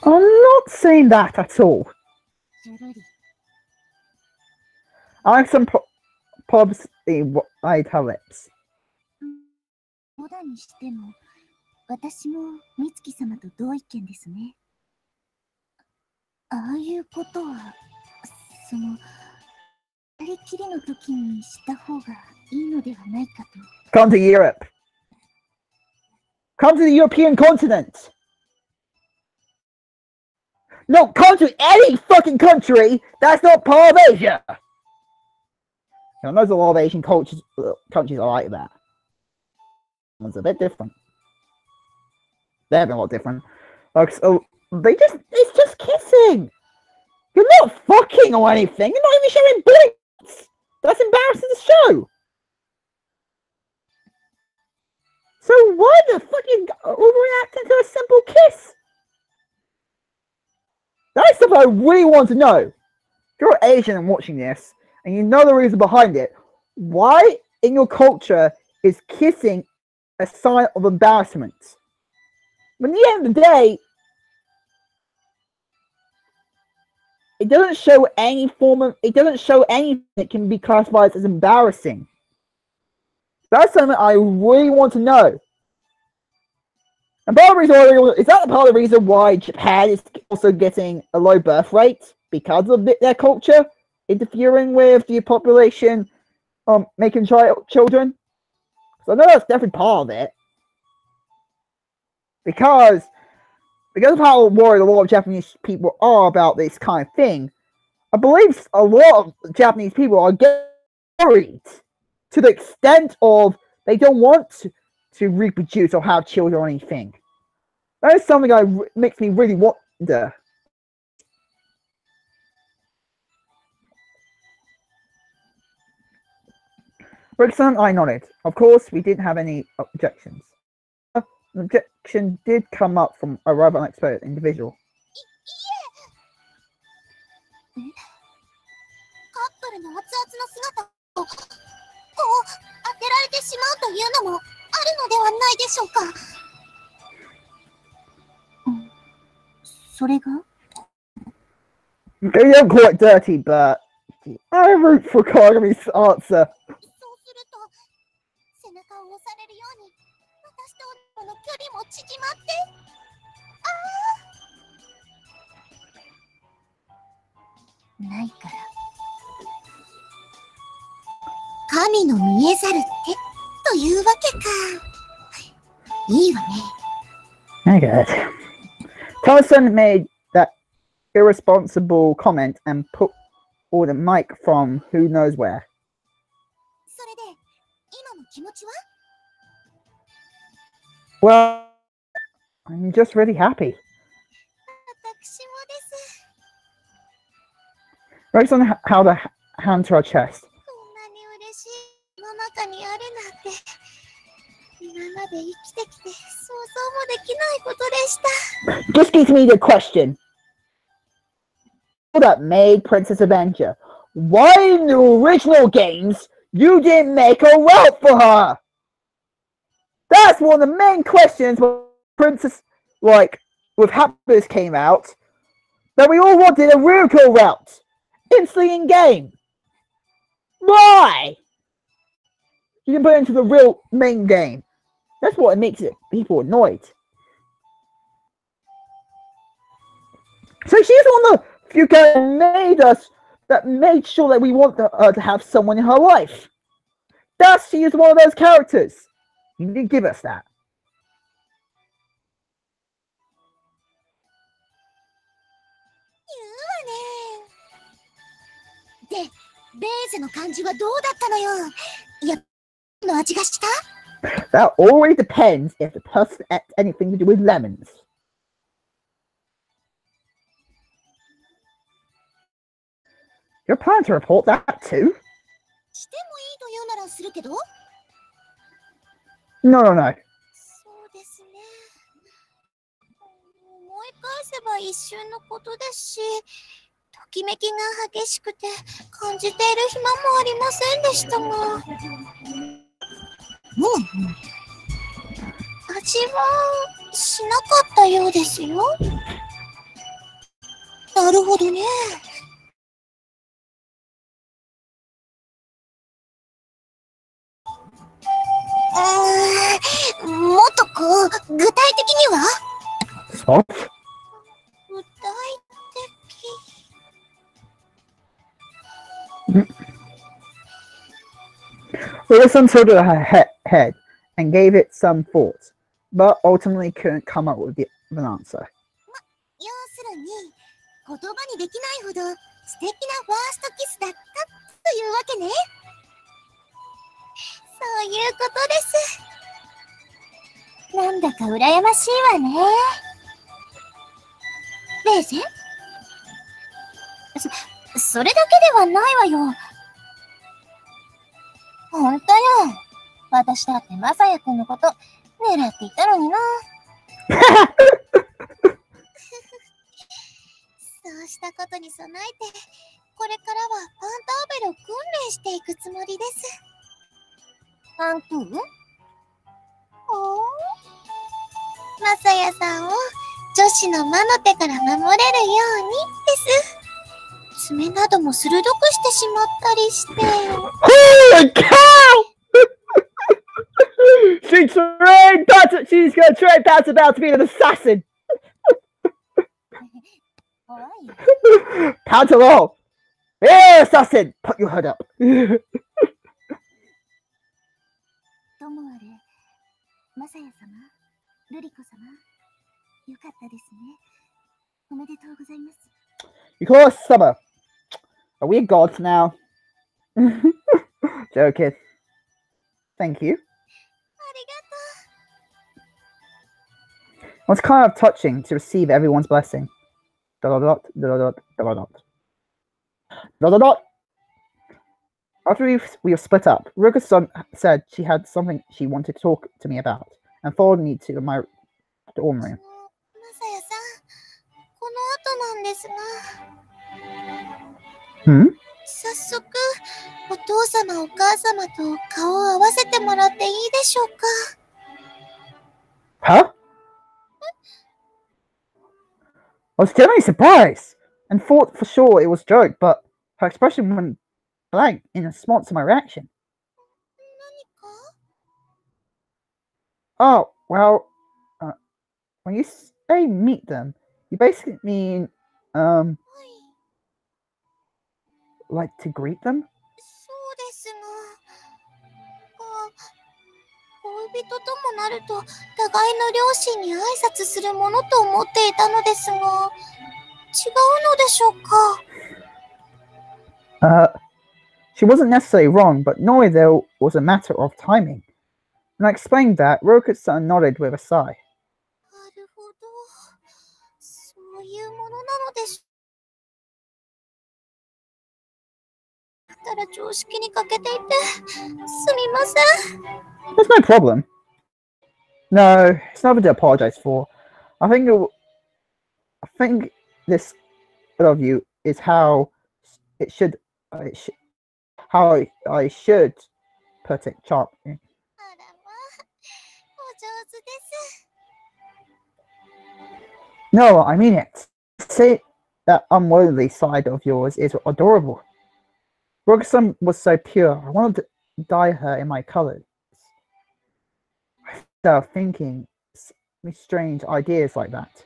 I'm not saying that at all. ジュルリ。I have some problems in italics. もだにしても、私もみつき様と同意見ですね。ああいうことは、その、二人きりの時にした方がいいのではないかと。Come to Europe. Come to the European continent. No, come to any fucking country that's not part of Asia. You know, there's a lot of Asian countries are like that. One's a bit different. They're a lot different. Like, so it's just kissing. You're not fucking or anything. You're not even showing blinks. That's embarrassing to show. So why the fuck you overreacting to a simple kiss? That's stuff I really want to know. If you're Asian and watching this, and you know the reason behind it, why in your culture is kissing a sign of embarrassment? But at the end of the day, it doesn't show anything that can be classified as embarrassing. That's something I really want to know. And part of the reason is that part of the reason why Japan is also getting a low birth rate because of their culture interfering with the population, making children. So I know that's definitely part of it. Because of how worried a lot of Japanese people are about this kind of thing, I believe a lot of Japanese people are getting worried to the extent of they don't want to reproduce or have children or anything. That is something that makes me really wonder. Rickson, I nodded. Of course, we didn't have any objections. An objection did come up from a rather unexpected individual. カップルの熱々の姿をこう当てられてしまうというのもあるのではないでしょうか。それが They don't call it dirty, but I root for Kagami's answer. そうすると背中を押されるように私との距離も縮まってないから神の見えざる手というわけか。いいわね。I get it. Thomason made that irresponsible comment and put all the mic from who knows where. それで今の気持ちは Well, I'm just really happy. 私もです。 Roxanne held a hand to her chest. こんなに嬉しい世の中にあるなんて今まで生きてきて想像もできないことでした。 Just gives me the question. That made Princess Evangile. Why in the original games you didn't make a route for her? That's one of the main questions when Princess, with Happiness came out, that we all wanted a real cool route. Instantly in game. Why? You can put it into the real main game. That's what makes it people annoyed. So she's one of the few characters that made sure that we want her to have someone in her life. Thus, she is one of those characters. You didn't give us that. で、ベーゼの感じはどうだったのよ。やっの味がした？ That always depends if the person ate anything to do with lemons. You're planning to report that too? してもいいというならするけど。No, no, no. そうですね。思い返せば一瞬のことですし、ときめきが激しくて感じている暇もありませんでしたが。味はしなかったようですよ。なるほどね。もっとこう具体的には？ Stop. 具体的。Wilson tilted her head and gave it some thought, but ultimately couldn't come up with an answer. 要するに言葉にできないほど素敵なファーストキスだったというわけね。そういうことです。なんだか羨ましいわね。レーゼ？それだけではないわよ。ほんとよ。私だってマサヤくんのこと狙っていたのにな。そうしたことに備えて、これからはパンターベルを訓練していくつもりです。パントゥー？マサヤさんを女子の魔の手から守れるようにです。爪なども鋭くしてしまったりして。Holy cow! She's gonna train Pat's about to be an assassin. Pantalon! Yeah, assassin! Put your hood up. ともあれ、マサヤ様、ルリコ様、よかったですね。おめでとうございます。You call us summer. Are we gods now? Joking. Thank you. ありがとう。Well, it's kind of touching to receive everyone's blessing. Dot dot dot dot dot dot dot dot dot. After we were split up, Ruka's son said she had something she wanted to talk to me about, and followed me to my dorm room. マサヤさん、この後なんですが。早速、お父様お母様と顔を合わせてもらっていいでしょうか。Huh? I was genuinely surprised and thought for sure it was a joke, but her expression went blank in response to my reaction. 何か？ Oh, well, when you say meet them, you basically mean, like to greet them? そうですが、恋人ともなると互いの両親に挨拶するものと思っていたのですが、違うのでしょうか。She wasn't necessarily wrong, but knowing there was a matter of timing. When I explained that, Roku's-san nodded with a sigh. なるほど。そういうものなのでしょう。だったら常識に欠けていて、すみません。There's no problem. No, it's nothing to apologize for. I think this of you is how how I should put it, Chop. あらまあ、お上手です。No, I mean it. Say that unworldly side of yours is adorable. Roxanne was so pure. I wanted to dye her in my colours. I started thinking strange ideas like that.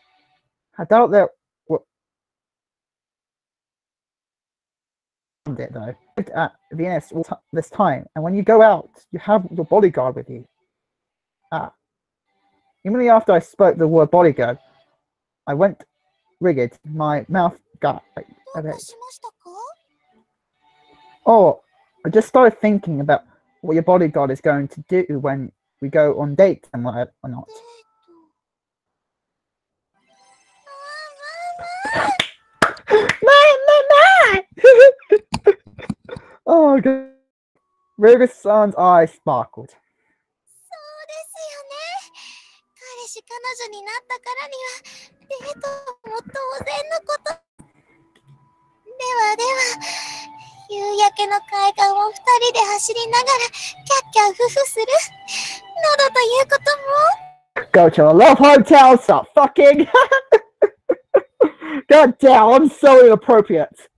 I doubt there were it though. I lived at Venus all this time, and when you go out, you have your bodyguard with you. Immediately after I spoke the word bodyguard, I went rigid. My mouth got a bit. Oh, I just started thinking about what your bodyguard is going to do when we go on dates and what or not. Oh god. Ruger's eyes sparkled. そうですよね。彼氏彼女になったからにはデートも当然のこと。ではでは、夕焼けの海岸を二人で走りながらキャッキャウフフするなどということも。Go to a love hotel, start fucking. God damn, I'm so inappropriate.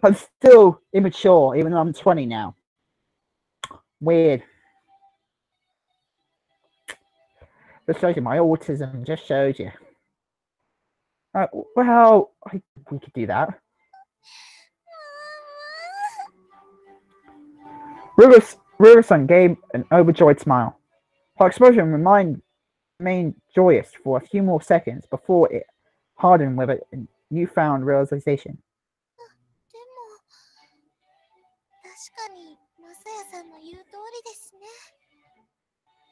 I'm still immature, even though I'm 20 now. Weird. Just shows you my autism, just shows you. Well, we could do that. Riverson gave an overjoyed smile. Her expression remained joyous for a few more seconds before it hardened with a newfound realization. でも、確かにマサヤさんの言う通りですね。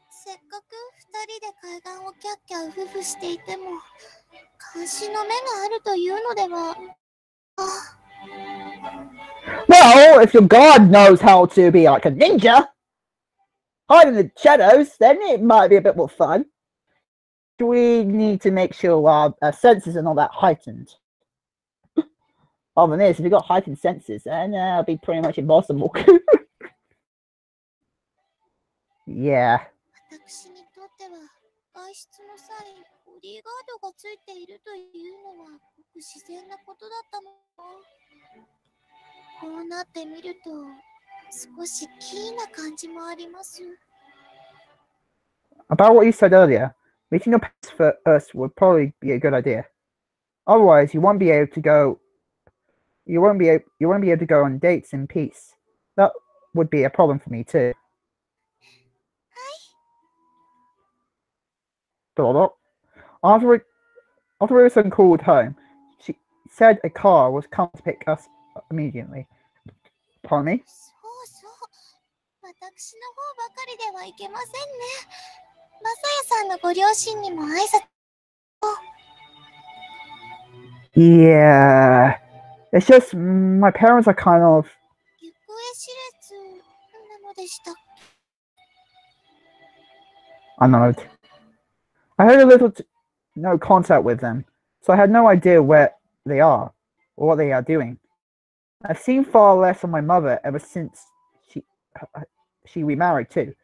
せっかく二人で海岸をキャッキャウフフしていても、監視の目があるというのでは。Well, if your god knows how to be like a ninja, hide in the shadows, then it might be a bit more fun. We need to make sure our senses are not that heightened. Other than this, if you've got heightened senses, then it'll be pretty much impossible. Yeah. 私にとっては外出の際ボディーガードがついているというのはごく自然なことだったの。こうなってみると少しキーな感じもあります。 About what you said earlier, meeting your parents first would probably be a good idea. Otherwise, you won't be able to go. You won't be able to go on dates in peace. That would be a problem for me too. After Wilson called home, she said a car was coming to pick us immediately. Pardon me? そうそう。私の方ばかりではいけませんね。マサヤさんのご両親にも挨拶を。Yeah. It's just my parents are kind of. 行方知れずなのでした。Unknown. I had a little no contact with them, so I had no idea where they are or what they are doing. I've seen far less of my mother ever since she remarried too.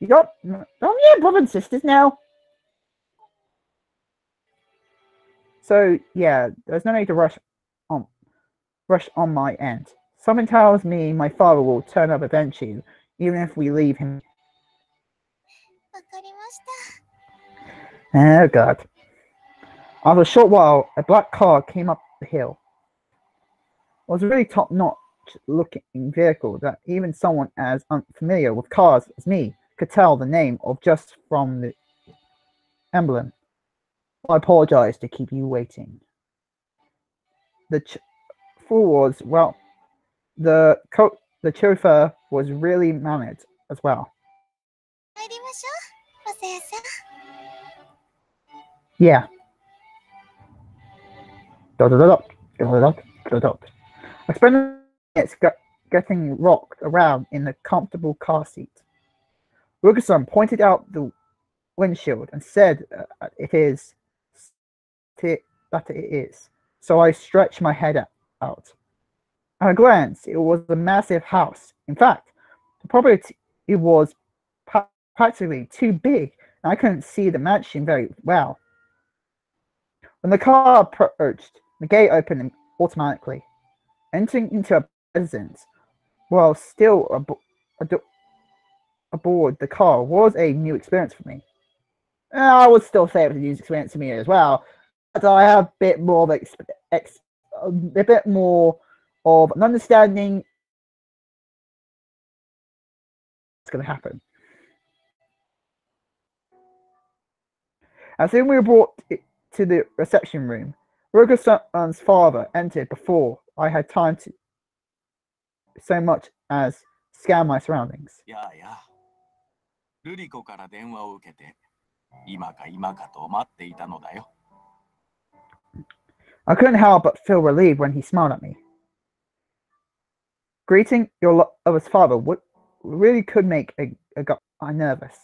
Don't you have brothers and sisters now? So yeah, there's no need to rush on my end. Something tells me my father will turn up eventually, even if we leave him. わかりました。 Oh god. After a short while, a black car came up the hill. It was a really top-notch looking vehicle that even someone as unfamiliar with cars as me could tell the name of just from the emblem. I apologize to keep you waiting. The chauffeur was really mannered as well. 入りましょう、マサヤさん。 Yeah. I spent minutes getting rocked around in the comfortable car seat. Wilkerson pointed out the windshield and said it is. So I stretched my head out. At a glance, it was a massive house. In fact, the property was practically too big, and I couldn't see the mansion very well. When the car approached, the gate opened automatically. Entering into a residents while still aboard the car was a new experience for me. I would still say it was a new experience for me as well, but I have a bit more of a bit more of an understanding what's going to happen. As soon as we were brought to the reception room, Roger's father entered before I had time to so much as scan my surroundings. I couldn't help but feel relieved when he smiled at me. Greeting your lover's father really could make a guy nervous.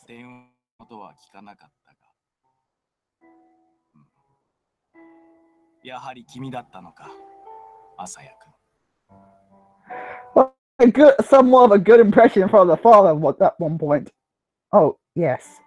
Well, somewhat of a good impression from the father at one point. Oh, yes.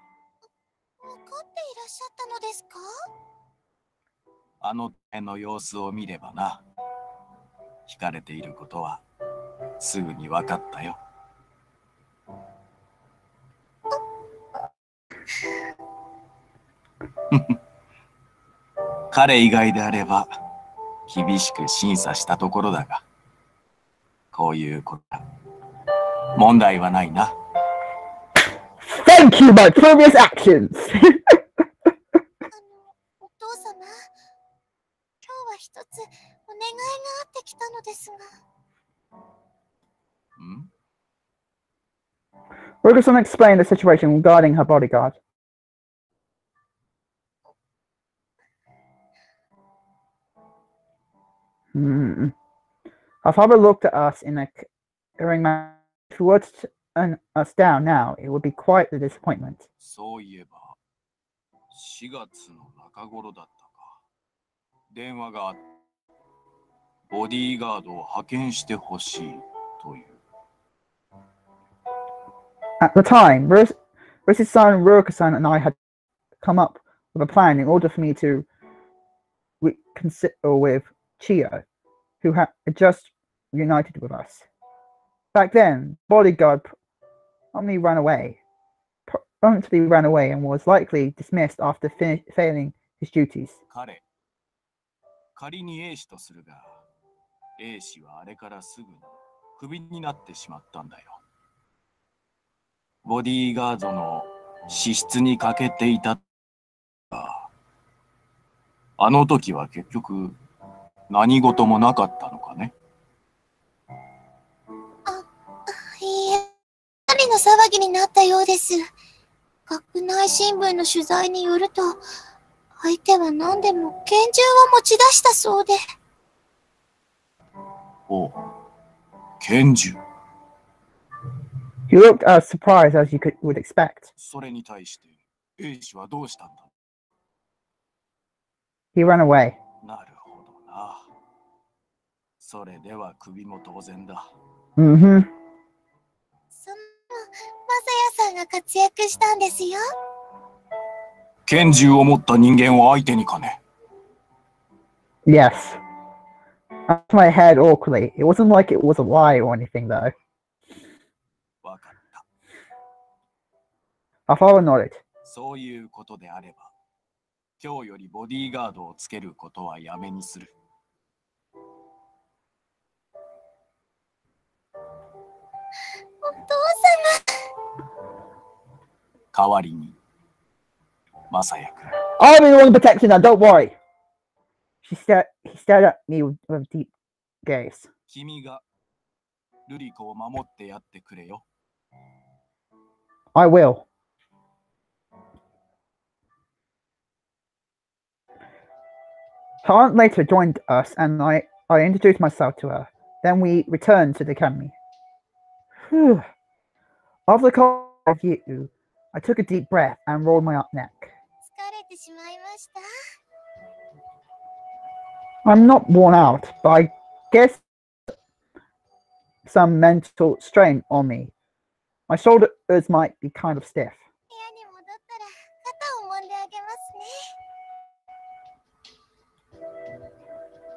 Thank you, my previous actions! Ferguson explained the situation regarding her bodyguard. Our father looked at us in a caring manner. If he were to turn us down now, it would be quite a disappointment. At the time, Rose's son Rokusan and I had come up with a plan in order for me to reconsider with Chio, who had just reunited with us. Back then, bodyguard promptly ran away and was likely dismissed after failing his duties. He looked as surprised as you would expect. He ran away. Yes. I shook my head awkwardly. It wasn't like it was a lie or anything, though. Our father nodded. I'll be the one protecting her, don't worry. He stared at me with a deep gaze. I will. Her aunt later joined us and I introduced myself to her. Then we returned to the academy. Whew. After the call of you, I took a deep breath and rolled my neck. I'm not worn out, but I guess some mental strain on me. My shoulders might be kind of stiff.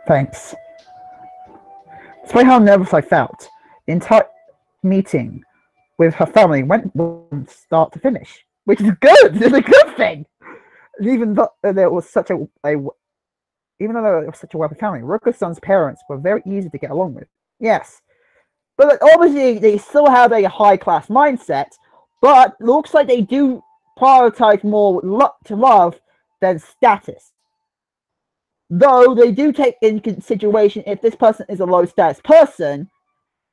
Thanks. Despite how nervous I felt, the entire meeting with her family went from start to finish, which is good. It's a good thing. Even though there was such a even though it was such a wealthy family, Ruko-san's parents were very easy to get along with. Yes, but obviously they still have a high-class mindset, but looks like they do prioritize more to love than status. Though they do take into consideration if this person is a low-status person,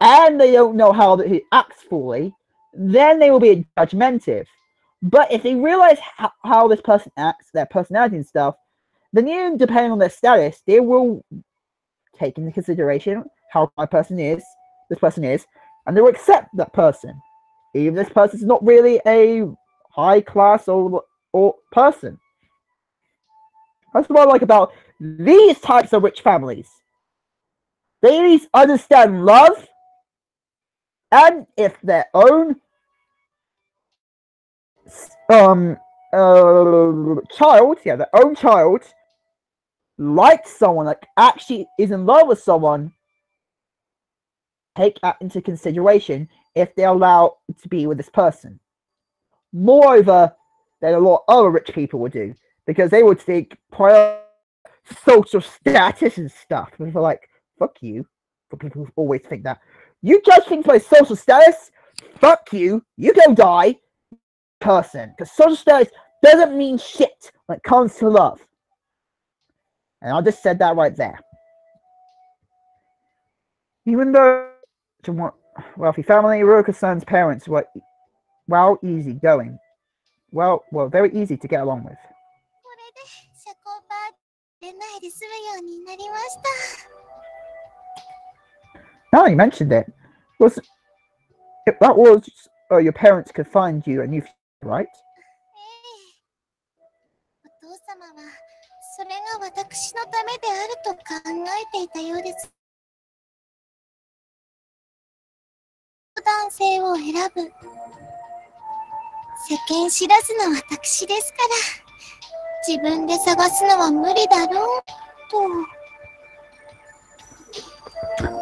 and they don't know how he acts fully, then they will be judgmental. But if they realize how this person acts, their personality and stuff, then even depending on their status, they will take into consideration how this person is, and they will accept that person, even if this person is not really a high class or person. That's what I like about these types of rich families. They at least understand love, and if their own child likes someone, like actually is in love with someone, take that into consideration if they're allowed to be with this person. Moreover, than a lot of other rich people would do, because they would think prior social status and stuff. And they're like, fuck you, for people who always think that. You judge things by social status? Fuck you, you go die, person. Because social status doesn't mean shit when it comes to love. And I just said that right there. Even though it's a wealthy family, Ruko-san's parents were easygoing. Well, very easy to get along with. Now you mentioned it, that was your parents could find you a new future, right?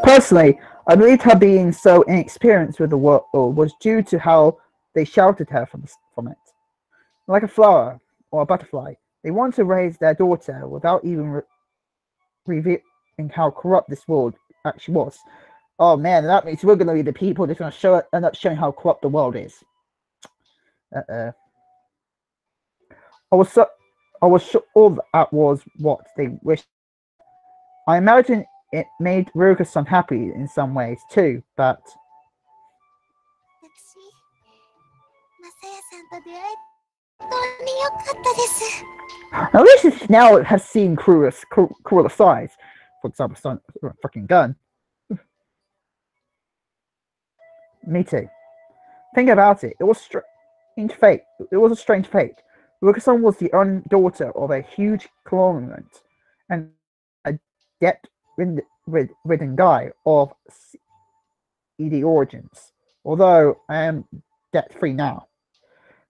Personally, I believe her being so inexperienced with the world was due to how they sheltered her from it. Like a flower or a butterfly, they wanted to raise their daughter without even revealing how corrupt this world actually was. Oh man, that means we're going to be the people that's going to end up showing how corrupt the world is. I was sure that was what they wished. I imagine it made Ruko-san happy in some ways too, but at least it's now has seen crueler sides. For example, son, fucking gun. Me too. Think about it. It was strange fate. It was a strange fate. Ruko-san was the only daughter of a huge conglomerate and a debt-ridden guy of seedy origins. Although I am debt-free now.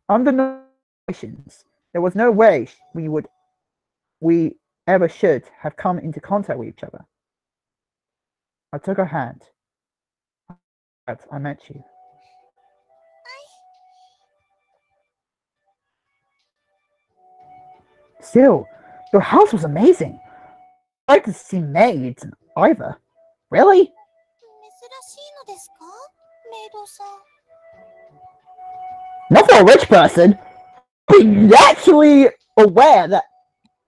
Under no conditions, there was no way we ever should have come into contact with each other. I took her hand. I met you. Still, your house was amazing. I like to see maids either. Really? Not for a rich person. Be naturally aware that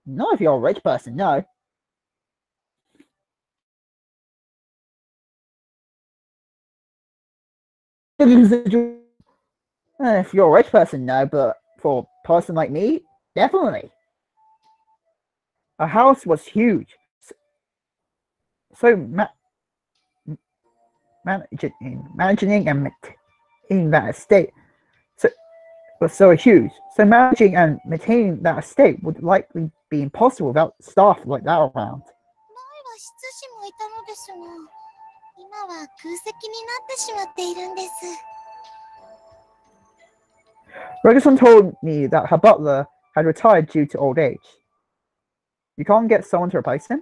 not if you're a rich person, no. If you're a rich person, no, but for a person like me, definitely. Our house was huge. So managing and maintaining that estate was so huge. So managing and maintaining that estate would likely be impossible without staff like that around. Ruko-san told me that her butler had retired due to old age. You can't get someone to replace him?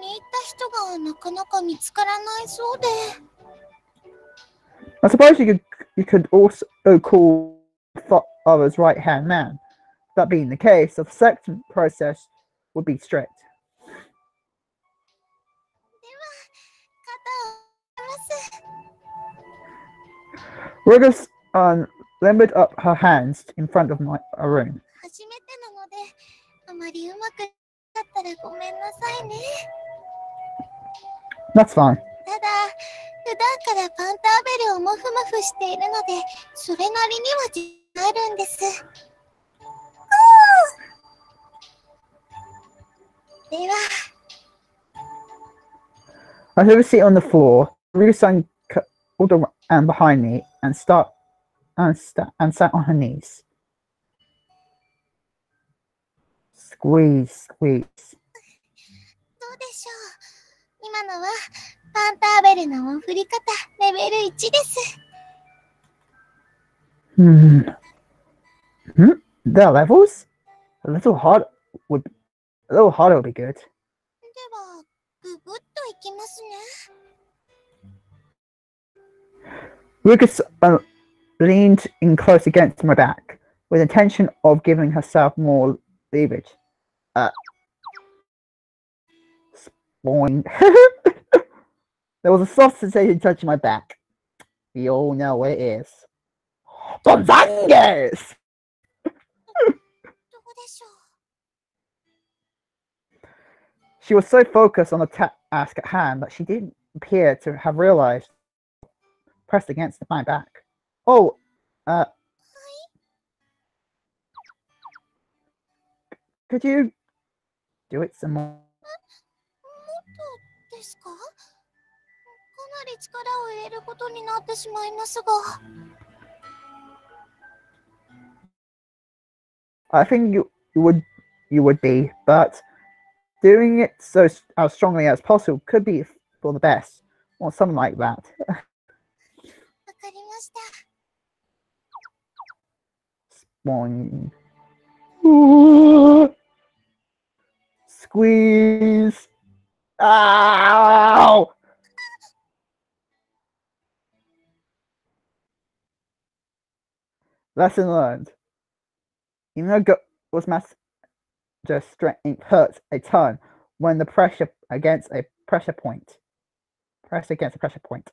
に行った人がなかなか見つからないそうで。I suppose you could also call father's right-hand man. That being the case, the selection process would be strict. では、肩をRugus limbered up her hands in front of my room. 初めてなので、あまりうまくなかったらごめんなさいね。That's fine. ただ、普段からパンターベルをモフモフしているので、それなりには自信あるんです。では。I took a seat on the floor. Rugus called around behind me and sat on her knees. Squeeze, squeeze. どうでしょう。今のはパンターベルの振り方レベル1です。There are levels? A little harder would be good. では、ググッといきますね。Lucas leaned in close against my back, with the intention of giving herself more leverage. Spoing. There was a soft sensation touching my back. We all know what it is. Bonzangas! どうでしょう。She was so focused on the task at hand that she didn't appear to have realized pressed against my back. Oh, could you do it some more? もっとですか？かなり力を入れることになってしまいますが。I think you would be, but doing it as strongly as possible could be for the best, or something like that. わかりました。Boing. Squeeze. Ow! Lesson learned. Even though was mass just strength hurts a ton when the pressure against a pressure point. Press against a pressure point.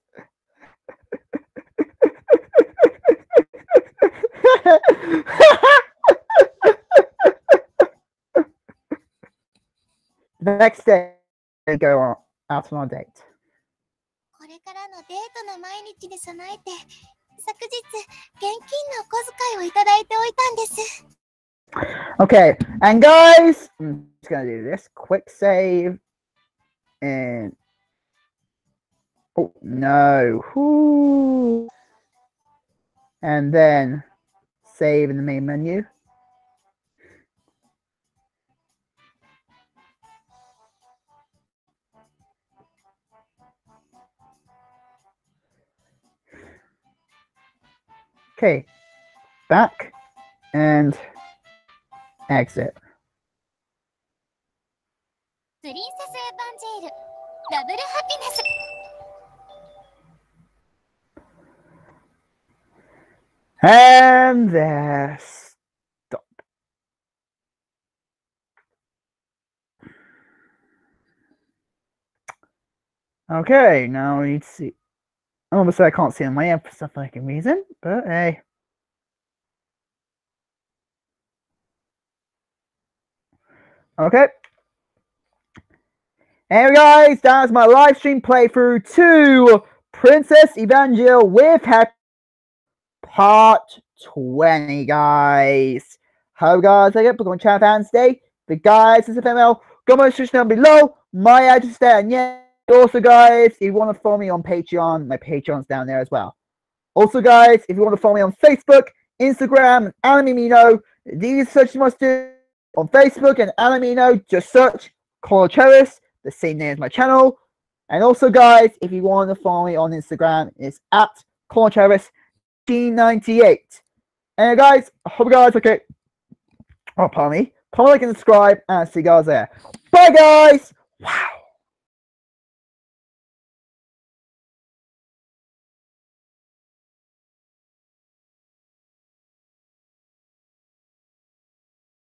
The next day, they go out on a date. これからのデートの毎日に備えて、昨日、現金のお小遣いをいただいておいたんです。Okay, and guys, I'm just gonna do this quick save. And oh no. Whoo. And then save in the main menu. Okay, back and exit. プリンセスエヴァンジェール、ダブルハピネス。And there, stop. Okay, now we need to see. Obviously, I can't see on my app for some fucking reason, but hey. Okay. Hey guys, that's my live stream playthrough to Princess Evangile with Happy Part 20, guys. Hope guys like it. We're going to chat fans today. The guys, this is FML. Go my description down below. My address there. And yeah, also guys, if you want to follow me on Patreon, my Patreon's down there as well. Also guys, if you want to follow me on Facebook, Instagram, and Animino, these search you must do. On Facebook and Alamino, just search Chalgrove, the same name as my channel. And also, guys, if you want to follow me on Instagram, it's at Chalgrove98. And guys, I hope you guys okay. Oh, pardon me. Comment, like, and subscribe, and see you guys there. Bye, guys.